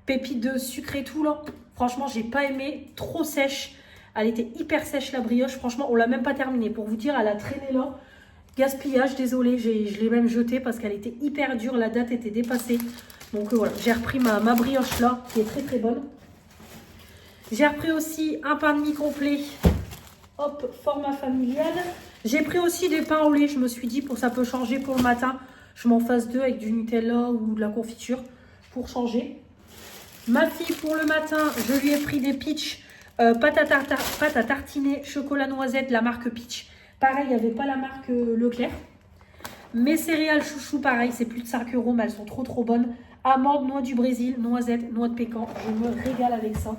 pépites de sucre et tout là. Franchement, j'ai pas aimé. Trop sèche. Elle était hyper sèche la brioche. Franchement, on l'a même pas terminée. Pour vous dire, elle a traîné là. Gaspillage, désolé. Je l'ai même jetée parce qu'elle était hyper dure. La date était dépassée. Donc voilà, j'ai repris ma brioche là qui est très très bonne. J'ai repris aussi un pain de mie complet. Hop, format familial. J'ai pris aussi des pains au lait. Je me suis dit, ça peut changer pour le matin. Je m'en fasse 2 avec du Nutella ou de la confiture pour changer. Ma fille, pour le matin, je lui ai pris des Peach, pâte à tartiner, chocolat noisette, la marque Peach. Pareil, il n'y avait pas la marque Leclerc. Mes céréales chouchou, pareil, c'est plus de 5 €, mais elles sont trop trop bonnes. Amandes, noix du Brésil, noisettes, noix de pécan. Je me régale avec ça.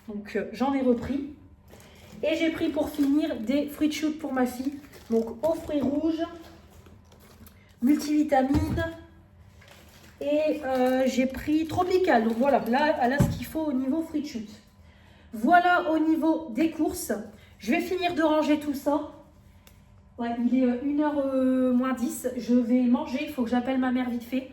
Donc, j'en ai repris. Et j'ai pris pour finir des fruits de chute pour ma fille. Donc, aux fruits rouges, multivitamines Et j'ai pris Tropical. Donc voilà, là, elle a ce qu'il faut au niveau free shoot. Voilà au niveau des courses. Je vais finir de ranger tout ça. Ouais, il est 1h moins 10. Je vais manger. Il faut que j'appelle ma mère vite fait.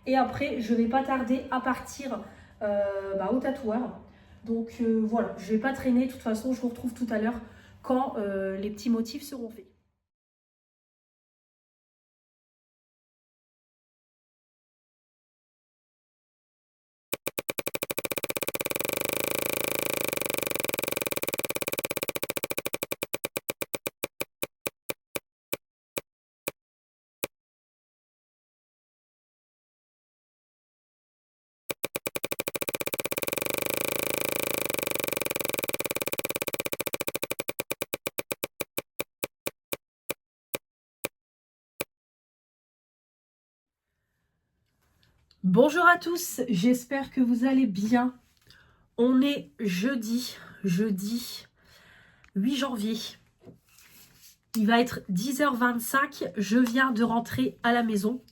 Et après, je vais pas tarder à partir au tatoueur. Donc voilà, je vais pas traîner. De toute façon, je vous retrouve tout à l'heure quand les petits motifs seront faits. Bonjour à tous, j'espère que vous allez bien. On est jeudi 8 janvier. Il va être 10h25, je viens de rentrer à la maison.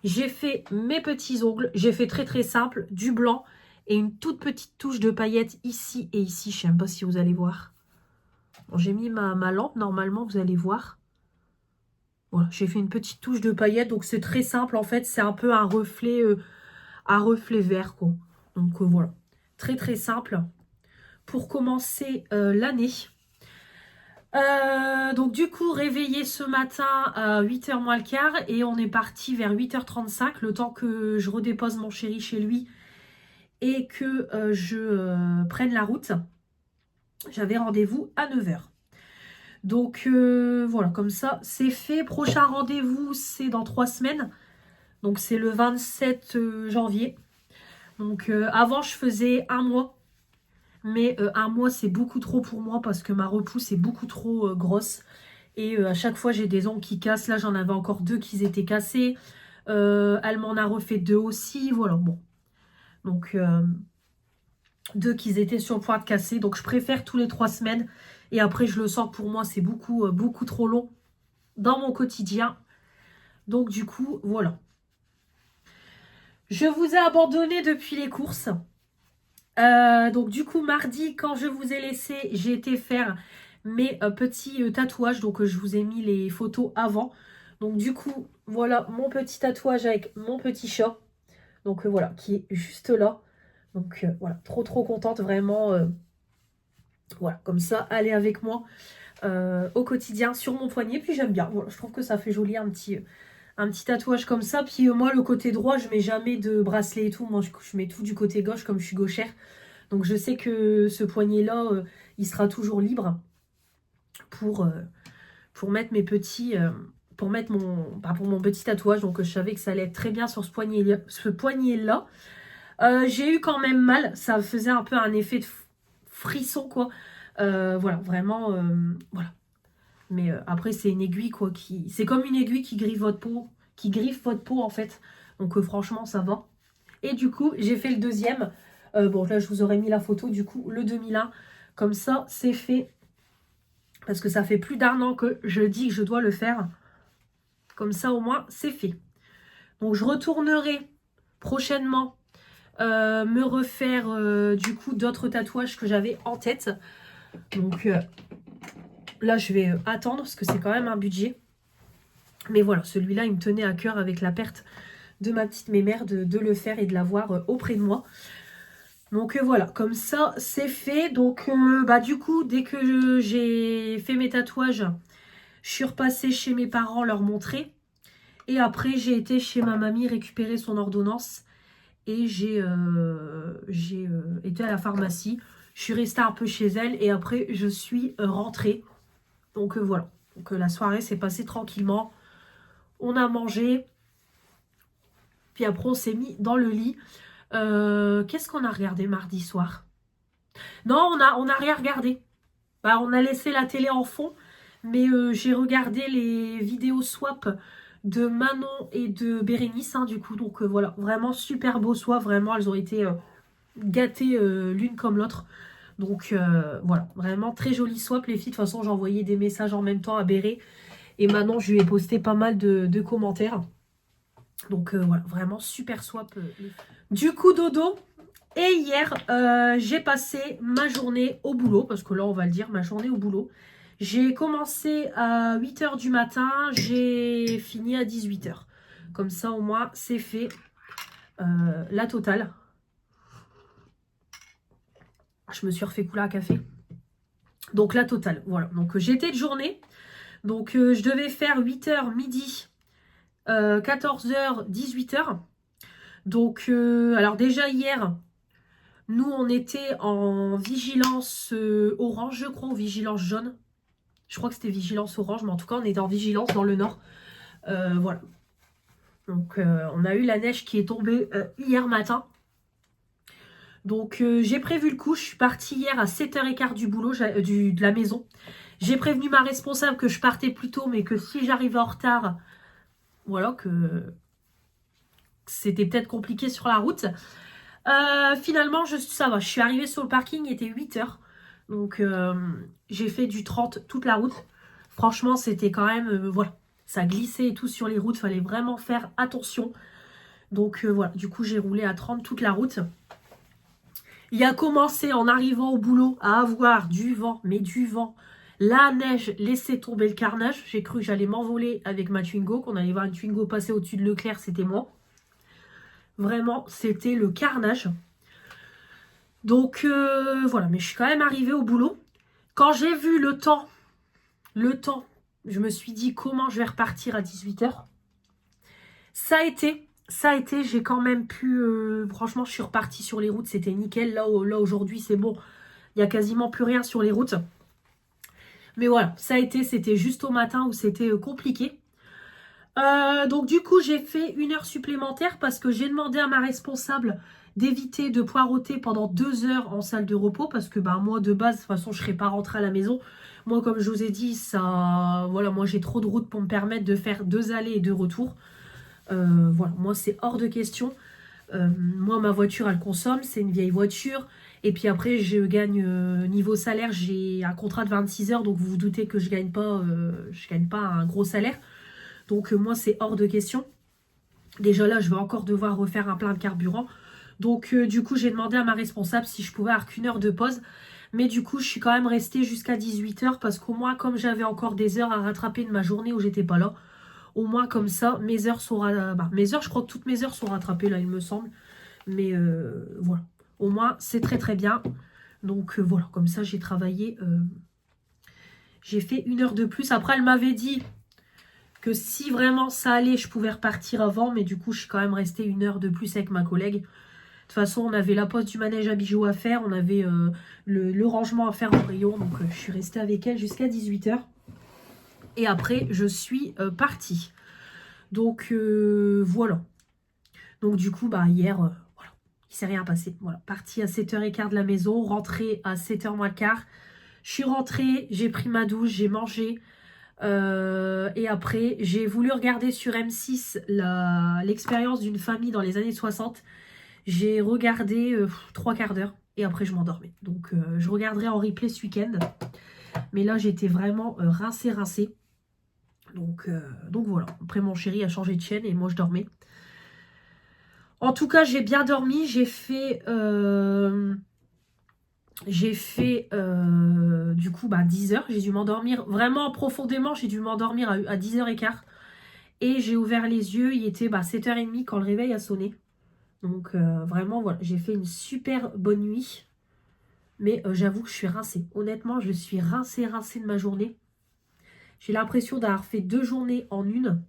J'ai fait mes petits ongles, j'ai fait très simple, du blanc et une toute petite touche de paillettes ici et ici. Je ne sais même pas si vous allez voir. Bon, j'ai mis ma lampe, normalement vous allez voir. Voilà, j'ai fait une petite touche de paillettes, donc c'est très simple en fait, c'est un peu un reflet vert quoi. Donc voilà, très simple pour commencer l'année. Donc du coup, réveillé ce matin à 8h moins le quart et on est parti vers 8h35, le temps que je redépose mon chéri chez lui et que je prenne la route. J'avais rendez-vous à 9h. Donc voilà, comme ça, c'est fait. Prochain rendez-vous, c'est dans 3 semaines. Donc c'est le 27 janvier. Donc avant, je faisais 1 mois. Mais 1 mois, c'est beaucoup trop pour moi parce que ma repousse est beaucoup trop grosse. Et à chaque fois, j'ai des ongles qui cassent. Là, j'en avais encore 2 qui étaient cassés. Elle m'en a refait 2 aussi. Voilà, bon. Donc 2 qui étaient sur le point de casser. Donc je préfère tous les 3 semaines. Et après, je le sens que pour moi, c'est beaucoup trop long dans mon quotidien. Donc du coup, voilà. Je vous ai abandonné depuis les courses. Donc du coup, mardi, quand je vous ai laissé, j'ai été faire mes petits tatouages. Donc je vous ai mis les photos avant. Donc du coup, voilà mon petit tatouage avec mon petit chat. Donc voilà, qui est juste là. Donc voilà, trop contente vraiment. Voilà, comme ça, allez avec moi au quotidien sur mon poignet. Puis j'aime bien, voilà, je trouve que ça fait joli un petit tatouage comme ça. Puis moi, le côté droit, je mets jamais de bracelet et tout. Moi, je mets tout du côté gauche comme je suis gauchère. Donc je sais que ce poignet-là, il sera toujours libre pour mettre mes petits... pour mon petit tatouage. Donc je savais que ça allait être très bien sur ce poignet-là. J'ai eu quand même mal. Ça faisait un peu un effet de frisson, quoi. Voilà, vraiment, voilà. Mais après, c'est une aiguille, quoi, c'est comme une aiguille qui griffe votre peau, en fait. Donc franchement, ça va. Et du coup, j'ai fait le deuxième. Bon, là, je vous aurais mis la photo, du coup, le 2001. Comme ça, c'est fait. Parce que ça fait plus d'1 an que je dis que je dois le faire. Comme ça, au moins, c'est fait. Donc, je retournerai prochainement me refaire, du coup, d'autres tatouages que j'avais en tête. Donc, là, je vais attendre parce que c'est quand même un budget. Mais voilà, celui-là, il me tenait à cœur avec la perte de ma petite mémère de le faire et de l'avoir auprès de moi. Donc voilà, comme ça, c'est fait. Donc du coup, dès que j'ai fait mes tatouages, je suis repassée chez mes parents leur montrer. Et après, j'ai été chez ma mamie récupérer son ordonnance. Et j'ai été à la pharmacie. Je suis restée un peu chez elle et après, je suis rentrée. Donc voilà, donc la soirée s'est passée tranquillement. On a mangé. Puis après, on s'est mis dans le lit. Qu'est-ce qu'on a regardé mardi soir? Non, on a rien regardé. Bah, on a laissé la télé en fond. Mais j'ai regardé les vidéos swap de Manon et de Bérénice, hein, du coup. Donc voilà, vraiment super beau swap. Vraiment, elles ont été gâtées l'une comme l'autre. Donc voilà, vraiment très joli swap les filles. De toute façon, j'envoyais des messages en même temps à Béré. Et Manon, je lui ai posté pas mal de commentaires. Donc voilà, vraiment super swap. Du coup, dodo. Et hier, j'ai passé ma journée au boulot, parce que là, on va le dire, ma journée au boulot. J'ai commencé à 8 h du matin, j'ai fini à 18 h. Comme ça, au moins, c'est fait. La totale. Je me suis refait couler un café. Donc, la totale, voilà. Donc, j'étais de journée. Donc, je devais faire 8 h midi, 14 h, 18 h. Donc, alors déjà, hier... Nous, on était en vigilance orange, je crois, ou vigilance jaune. Je crois que c'était vigilance orange, mais en tout cas, on était en vigilance dans le nord. Voilà. Donc, on a eu la neige qui est tombée hier matin. Donc, j'ai prévu le coup. Je suis partie hier à 7h15 du boulot, de la maison. J'ai prévenu ma responsable que je partais plus tôt, mais que si j'arrivais en retard, voilà, que c'était peut-être compliqué sur la route. Finalement, ça va. Je suis arrivée sur le parking, il était 8 h. Donc, j'ai fait du 30 toute la route. Franchement, c'était quand même... voilà, ça glissait et tout sur les routes. Fallait vraiment faire attention. Donc, voilà. Du coup, j'ai roulé à 30 toute la route. Il a commencé, en arrivant au boulot, à avoir du vent. Mais du vent. La neige laissait tomber le carnage. J'ai cru que j'allais m'envoler avec ma Twingo. Qu'on allait voir une Twingo passer au-dessus de Leclerc. C'était moi. Vraiment, c'était le carnage. Donc, voilà. Mais je suis quand même arrivée au boulot. Quand j'ai vu le temps, je me suis dit comment je vais repartir à 18 h. Ça a été. J'ai quand même pu... franchement, je suis repartie sur les routes. C'était nickel. Là aujourd'hui, c'est bon. Il n'y a quasiment plus rien sur les routes. Mais voilà, ça a été. C'était juste au matin où c'était compliqué. Donc du coup, j'ai fait 1 heure supplémentaire parce que j'ai demandé à ma responsable d'éviter de poireauter pendant 2 heures en salle de repos parce que moi, de base, de toute façon, je ne serais pas rentrée à la maison. Moi, comme je vous ai dit, ça, voilà, moi, j'ai trop de route pour me permettre de faire 2 allées et 2 retours. Voilà, moi, c'est hors de question. Moi, ma voiture, elle consomme. C'est une vieille voiture. Et puis après, je gagne, niveau salaire, j'ai un contrat de 26 heures. Donc, vous vous doutez que je gagne pas un gros salaire. Donc, moi, c'est hors de question. Déjà là, je vais encore devoir refaire un plein de carburant. Donc, du coup, j'ai demandé à ma responsable si je pouvais avoir qu'1 heure de pause. Mais du coup, je suis quand même restée jusqu'à 18 h parce qu'au moins, comme j'avais encore des heures à rattraper de ma journée où j'étais pas là, au moins comme ça, mes heures sont... mes heures, je crois que toutes mes heures sont rattrapées là, il me semble. Mais voilà. Au moins, c'est très très bien. Donc, voilà. Comme ça, j'ai travaillé... j'ai fait 1 heure de plus. Après, elle m'avait dit... que si vraiment ça allait, je pouvais repartir avant. Mais du coup, je suis quand même restée 1 heure de plus avec ma collègue. De toute façon, on avait la pose du manège à bijoux à faire. On avait le rangement à faire en rayon. Donc, je suis restée avec elle jusqu'à 18 h. Et après, je suis partie. Donc, voilà. Donc, du coup, hier, voilà. Il ne s'est rien passé. Voilà. Partie à 7h15 de la maison. Rentrée à 7h moins le quart. Je suis rentrée. J'ai pris ma douche. J'ai mangé. Et après, j'ai voulu regarder sur M6 l'expérience d'une famille dans les années 60. J'ai regardé 3 quarts d'heure et après je m'endormais. Donc je regarderai en replay ce week-end. Mais là, j'étais vraiment rincée. Donc voilà. Après, mon chéri a changé de chaîne et moi, je dormais. En tout cas, j'ai bien dormi. J'ai fait... du coup 10 h. J'ai dû m'endormir vraiment profondément. J'ai dû m'endormir à 10h15. Et j'ai ouvert les yeux. Il était 7h30 quand le réveil a sonné. Donc vraiment voilà. J'ai fait une super bonne nuit. Mais j'avoue que je suis rincée. Honnêtement, je suis rincée de ma journée. J'ai l'impression d'avoir fait 2 journées en une.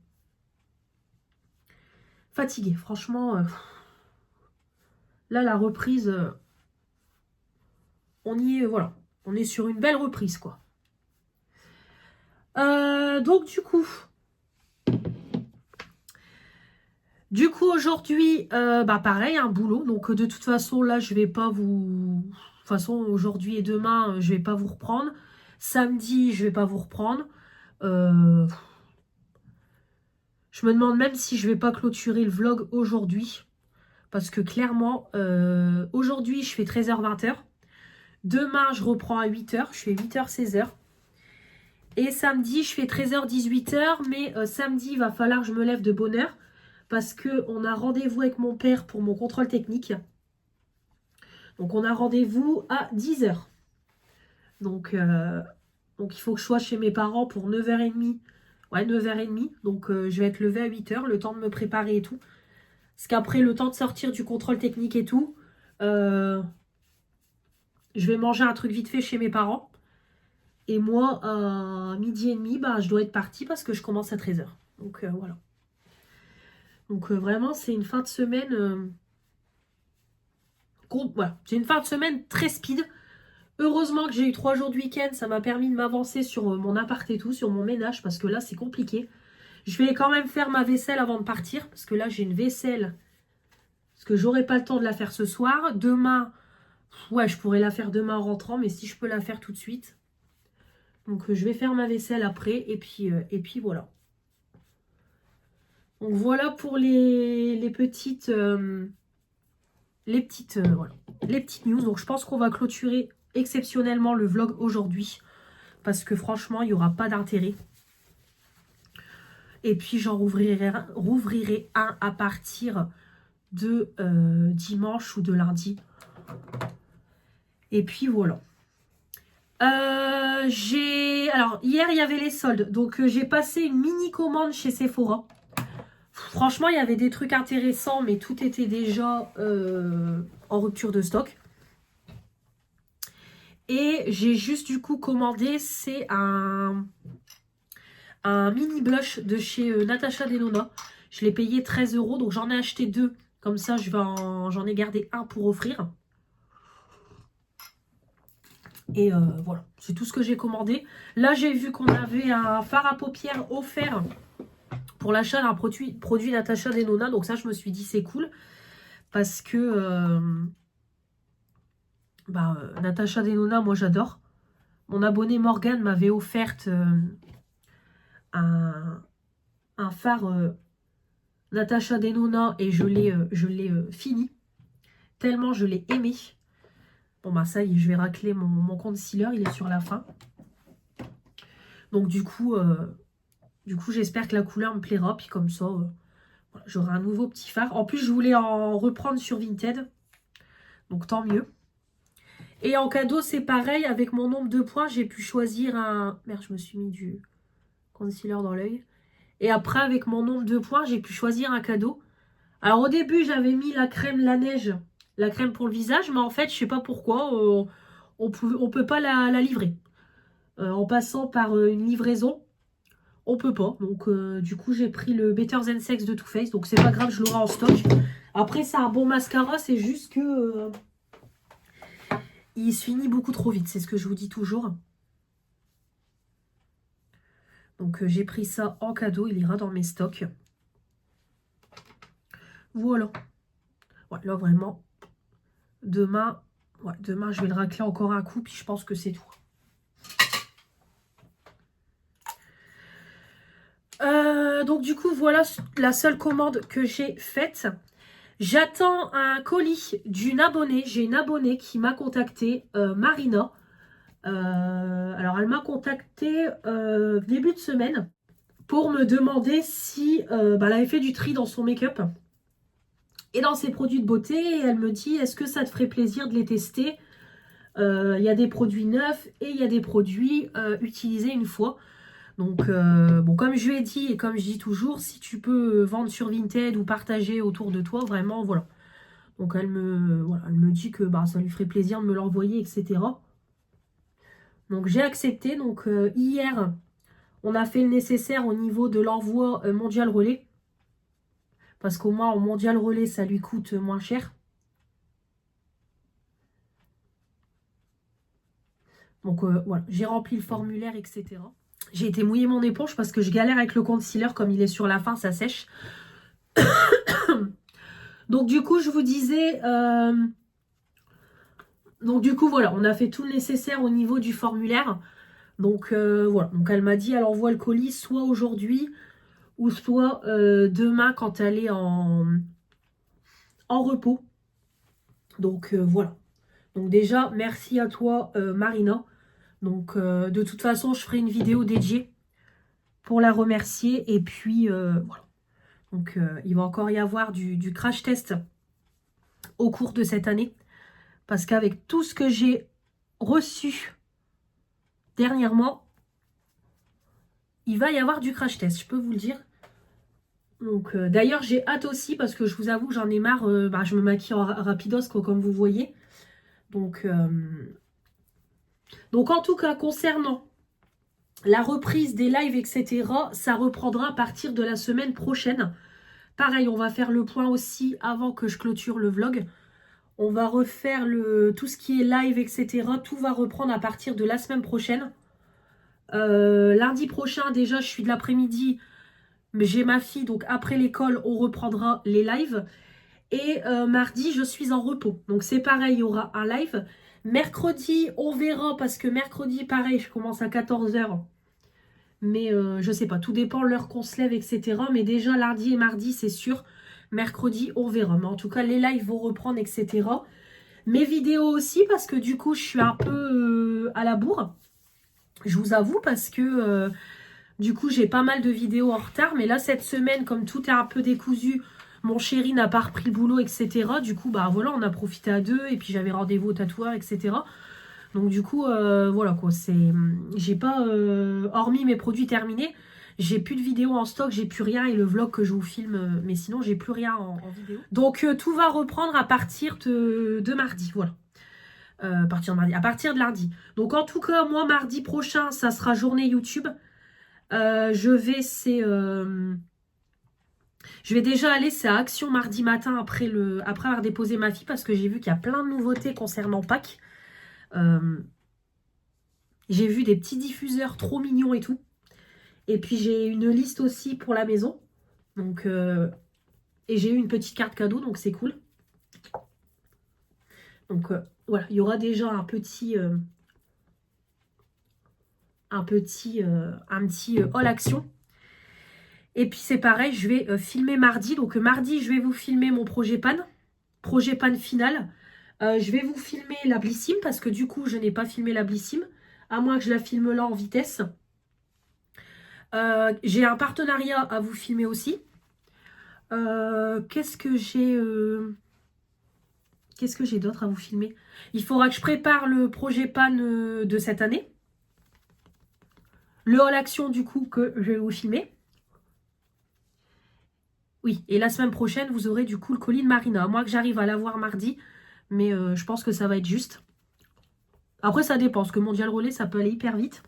Fatiguée. Franchement. Là, la reprise... on y est, voilà. On est sur une belle reprise, quoi. Donc, du coup, aujourd'hui, pareil, un boulot. Donc, de toute façon, là, je vais pas vous... De toute façon, aujourd'hui et demain, je vais pas vous reprendre. Samedi, je vais pas vous reprendre. Je me demande même si je vais pas clôturer le vlog aujourd'hui. Parce que clairement, aujourd'hui, je fais 13h-20h. Demain, je reprends à 8 h. Je fais 8 h, 16 h. Et samedi, je fais 13h, 18 h. Mais samedi, il va falloir que je me lève de bonne heure. parce qu'on a rendez-vous avec mon père pour mon contrôle technique. Donc on a rendez-vous à 10 h. Donc il faut que je sois chez mes parents pour 9 h 30. Ouais, 9 h 30. Donc je vais être levée à 8 h, le temps de me préparer et tout. Parce qu'après, le temps de sortir du contrôle technique et tout, je vais manger un truc vite fait chez mes parents. Et moi, à 12h30, bah, je dois être partie parce que je commence à 13 h. Donc voilà. Donc vraiment, c'est une fin de semaine... voilà. C'est une fin de semaine très speed. Heureusement que j'ai eu 3 jours de week-end. Ça m'a permis de m'avancer sur mon appart et tout, sur mon ménage. Parce que là, c'est compliqué. Je vais quand même faire ma vaisselle avant de partir. Parce que là, j'ai une vaisselle. Parce que j'aurai pas le temps de la faire ce soir. Demain, ouais, je pourrais la faire demain en rentrant. Mais si je peux la faire tout de suite... Donc je vais faire ma vaisselle après et puis voilà. Donc voilà pour les petites voilà, les petites news. Donc je pense qu'on va clôturer exceptionnellement le vlog aujourd'hui parce que franchement il n'y aura pas d'intérêt. Et puis j'en rouvrirai un à partir de dimanche ou de lundi. Et puis voilà. Alors hier il y avait les soldes, donc j'ai passé une mini commande chez Sephora. Franchement il y avait des trucs intéressants, mais tout était déjà en rupture de stock. Et j'ai juste du coup commandé, c'est un mini blush de chez Natasha Denona. Je l'ai payé 13 €, donc j'en ai acheté 2. Comme ça j'en ai gardé un pour offrir. Et voilà, c'est tout ce que j'ai commandé. Là, j'ai vu qu'on avait un fard à paupières offert pour l'achat d'un produit Natasha Denona. Donc ça, je me suis dit, c'est cool. Parce que Natasha Denona, moi, j'adore. Mon abonné Morgane m'avait offert un fard Natasha Denona et je l'ai fini. Tellement je l'ai aimé. Bon bah ça y est, je vais racler mon concealer, il est sur la fin. Donc du coup j'espère que la couleur me plaira. Puis comme ça, voilà, j'aurai un nouveau petit fard. En plus, je voulais en reprendre sur Vinted. Donc tant mieux. Et en cadeau, c'est pareil. Avec mon nombre de points, j'ai pu choisir un... Merde, je me suis mis du concealer dans l'œil. Et après, avec mon nombre de points, j'ai pu choisir un cadeau. Alors au début, j'avais mis la crème la neige. La crème pour le visage, mais en fait, je sais pas pourquoi, on peut pas la livrer. En passant par une livraison, on peut pas. Donc, du coup, j'ai pris le Better Than Sex de Too Faced. Donc, c'est pas grave, je l'aurai en stock. Après, c'est un bon mascara, c'est juste que il se finit beaucoup trop vite. C'est ce que je vous dis toujours. Donc, j'ai pris ça en cadeau. Il ira dans mes stocks. Voilà. Ouais, là, vraiment... Demain, je vais le racler encore un coup, puis je pense que c'est tout. Donc du coup, voilà la seule commande que j'ai faite. J'attends un colis d'une abonnée. J'ai une abonnée qui m'a contacté, Marina. Alors, elle m'a contacté début de semaine pour me demander si elle avait fait du tri dans son make-up et dans ses produits de beauté. Et elle me dit, est-ce que ça te ferait plaisir de les tester? Il y a des produits neufs et il y a des produits utilisés une fois. Donc, bon, comme je lui ai dit et comme je dis toujours, si tu peux vendre sur Vinted ou partager autour de toi, vraiment, voilà. Donc, elle me dit que ça lui ferait plaisir de me l'envoyer, etc. Donc, j'ai accepté. Donc, hier, on a fait le nécessaire au niveau de l'envoi Mondial Relais. Parce qu'au moins, en Mondial Relais, ça lui coûte moins cher. Donc, voilà, j'ai rempli le formulaire, etc. J'ai été mouiller mon éponge parce que je galère avec le concealer. Comme il est sur la fin, ça sèche. Donc, du coup, je vous disais... Donc, du coup, voilà, on a fait tout le nécessaire au niveau du formulaire. Donc, voilà. Donc, elle m'a dit, elle envoie le colis soit aujourd'hui ou soit demain quand elle est en repos. Donc, voilà. Donc, déjà, merci à toi, Marina. Donc, de toute façon, je ferai une vidéo dédiée pour la remercier. Et puis, voilà. Donc, il va encore y avoir du crash test au cours de cette année. Parce qu'avec tout ce que j'ai reçu dernièrement, il va y avoir du crash test, je peux vous le dire. Donc, d'ailleurs, j'ai hâte aussi parce que je vous avoue, j'en ai marre. Je me maquille en rapidos, quoi, comme vous voyez. Donc, en tout cas, concernant la reprise des lives, etc., ça reprendra à partir de la semaine prochaine. Pareil, on va faire le point aussi avant que je clôture le vlog. On va refaire tout ce qui est live, etc. Tout va reprendre à partir de la semaine prochaine. Lundi prochain, déjà, je suis de l'après-midi. Mais j'ai ma fille, donc après l'école, on reprendra les lives. Et mardi, je suis en repos. Donc c'est pareil, il y aura un live. Mercredi, on verra parce que mercredi, pareil, je commence à 14 h. Mais je sais pas, tout dépend de l'heure qu'on se lève, etc. Mais déjà, lundi et mardi, c'est sûr. Mercredi, on verra. Mais en tout cas, les lives vont reprendre, etc. Mes vidéos aussi, parce que du coup, je suis un peu à la bourre. Je vous avoue, parce que du coup, j'ai pas mal de vidéos en retard. Mais là, cette semaine, comme tout est un peu décousu, mon chéri n'a pas repris le boulot, etc. Du coup, bah voilà, on a profité à deux. Et puis, j'avais rendez-vous au tatoueur, etc. Donc, du coup, voilà quoi. J'ai pas, hormis mes produits terminés, j'ai plus de vidéos en stock, j'ai plus rien. Et le vlog que je vous filme, mais sinon, j'ai plus rien en vidéo. Donc, tout va reprendre à partir de mardi. Voilà. À partir de lundi. Donc, en tout cas, moi, mardi prochain, ça sera journée YouTube. Je vais déjà aller, c'est à Action mardi matin après avoir déposé ma fille parce que j'ai vu qu'il y a plein de nouveautés concernant Pâques. J'ai vu des petits diffuseurs trop mignons et tout. Et puis j'ai une liste aussi pour la maison. Donc, et j'ai eu une petite carte cadeau, donc c'est cool. Donc voilà, il y aura déjà un petit all action. Et puis c'est pareil, je vais filmer mardi. Donc mardi, je vais vous filmer mon projet pan final. Je vais vous filmer la Blissim parce que du coup, je n'ai pas filmé la Blissim. À moins que je la filme là en vitesse. J'ai un partenariat à vous filmer aussi. Qu'est-ce que j'ai d'autre à vous filmer? Il faudra que je prépare le projet pan de cette année. Le all action du coup que je vais vous filmer. Oui, et la semaine prochaine, vous aurez du coup le colis de Marina. À moins que j'arrive à l'avoir mardi. Mais je pense que ça va être juste. Après, ça dépend. Parce que Mondial Relais, ça peut aller hyper vite.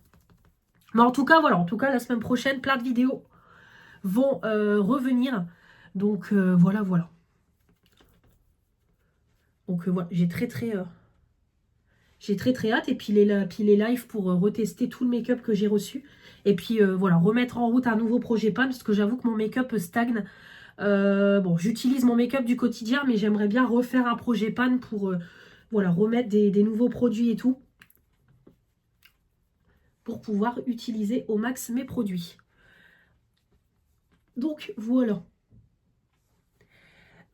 Mais en tout cas, voilà. En tout cas, la semaine prochaine, plein de vidéos vont revenir. Donc, voilà. Donc, voilà. J'ai très hâte. Et puis les lives pour retester tout le make-up que j'ai reçu. Et puis, voilà. Remettre en route un nouveau projet pan. Parce que j'avoue que mon make-up stagne. Bon, j'utilise mon make-up du quotidien, mais j'aimerais bien refaire un projet pan pour voilà, remettre des nouveaux produits et tout. Pour pouvoir utiliser au max mes produits. Donc, voilà.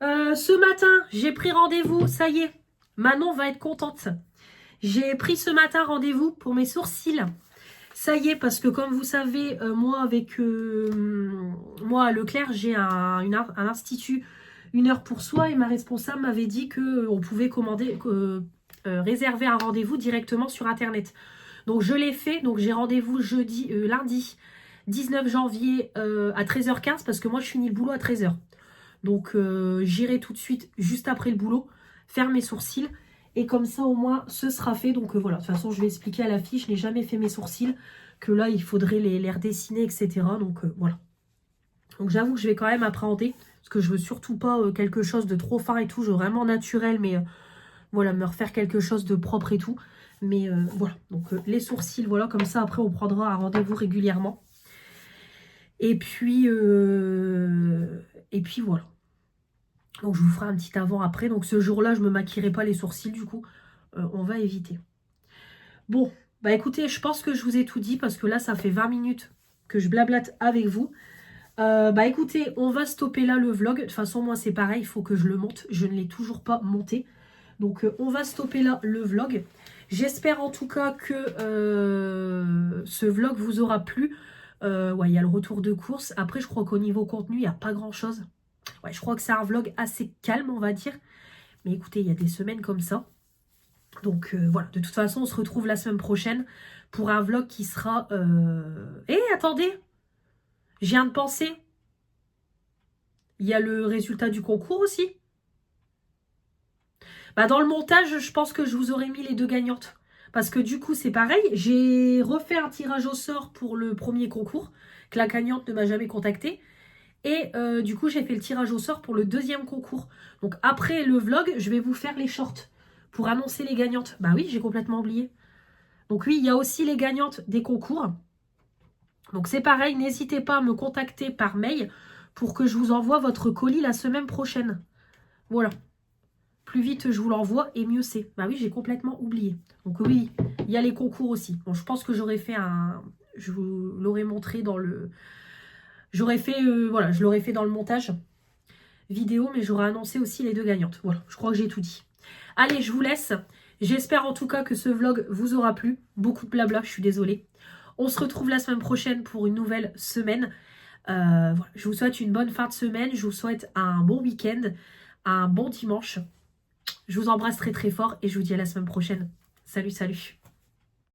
Ce matin, j'ai pris rendez-vous, ça y est. Manon va être contente. J'ai pris ce matin rendez-vous pour mes sourcils. Ça y est, parce que comme vous savez, moi à Leclerc, j'ai un institut 1 heure pour soi et ma responsable m'avait dit qu'on pouvait réserver un rendez-vous directement sur Internet. Donc je l'ai fait, donc j'ai rendez-vous lundi 19 janvier à 13h15 parce que moi je finis le boulot à 13h. Donc j'irai tout de suite, juste après le boulot, faire mes sourcils. Et comme ça, au moins, ce sera fait. Donc voilà, de toute façon, je vais expliquer à la fille. Je n'ai jamais fait mes sourcils. Que là, il faudrait les redessiner, etc. Donc voilà. Donc j'avoue que je vais quand même appréhender. Parce que je veux surtout pas quelque chose de trop fin et tout. Je veux vraiment naturel. Mais voilà, me refaire quelque chose de propre et tout. Mais voilà. Donc les sourcils, voilà. Comme ça, après, on prendra un rendez-vous régulièrement. Et puis voilà. Donc je vous ferai un petit avant-après. Donc ce jour-là, je ne me maquillerai pas les sourcils du coup. On va éviter. Bon, bah écoutez, je pense que je vous ai tout dit. Parce que là, ça fait 20 minutes que je blablate avec vous. Bah écoutez, on va stopper là le vlog. De toute façon, moi c'est pareil, il faut que je le monte. Je ne l'ai toujours pas monté. Donc on va stopper là le vlog. J'espère en tout cas que ce vlog vous aura plu. Ouais, il y a le retour de course. Après, je crois qu'au niveau contenu, il n'y a pas grand-chose. Ouais, je crois que c'est un vlog assez calme, on va dire. Mais écoutez, il y a des semaines comme ça. Donc voilà, de toute façon, on se retrouve la semaine prochaine pour un vlog qui sera... attendez, je viens de penser. Il y a le résultat du concours aussi. Bah, dans le montage, je pense que je vous aurais mis les 2 gagnantes. Parce que du coup, c'est pareil. J'ai refait un tirage au sort pour le premier concours, que la gagnante ne m'a jamais contacté. Et du coup, j'ai fait le tirage au sort pour le 2e concours. Donc après le vlog, je vais vous faire les shorts pour annoncer les gagnantes. Bah oui, j'ai complètement oublié. Donc oui, il y a aussi les gagnantes des concours. Donc c'est pareil, n'hésitez pas à me contacter par mail pour que je vous envoie votre colis la semaine prochaine. Voilà. Plus vite je vous l'envoie et mieux c'est. Bah oui, j'ai complètement oublié. Donc oui, il y a les concours aussi. Bon, je pense que j'aurais fait un... Je vous l'aurais montré dans le... J'aurais fait... voilà, je l'aurais fait dans le montage vidéo, mais j'aurais annoncé aussi les 2 gagnantes. Voilà, je crois que j'ai tout dit. Allez, je vous laisse. J'espère en tout cas que ce vlog vous aura plu. Beaucoup de blabla, je suis désolée. On se retrouve la semaine prochaine pour une nouvelle semaine. Voilà, je vous souhaite une bonne fin de semaine. Je vous souhaite un bon week-end, un bon dimanche. Je vous embrasse très très fort et je vous dis à la semaine prochaine. Salut, salut.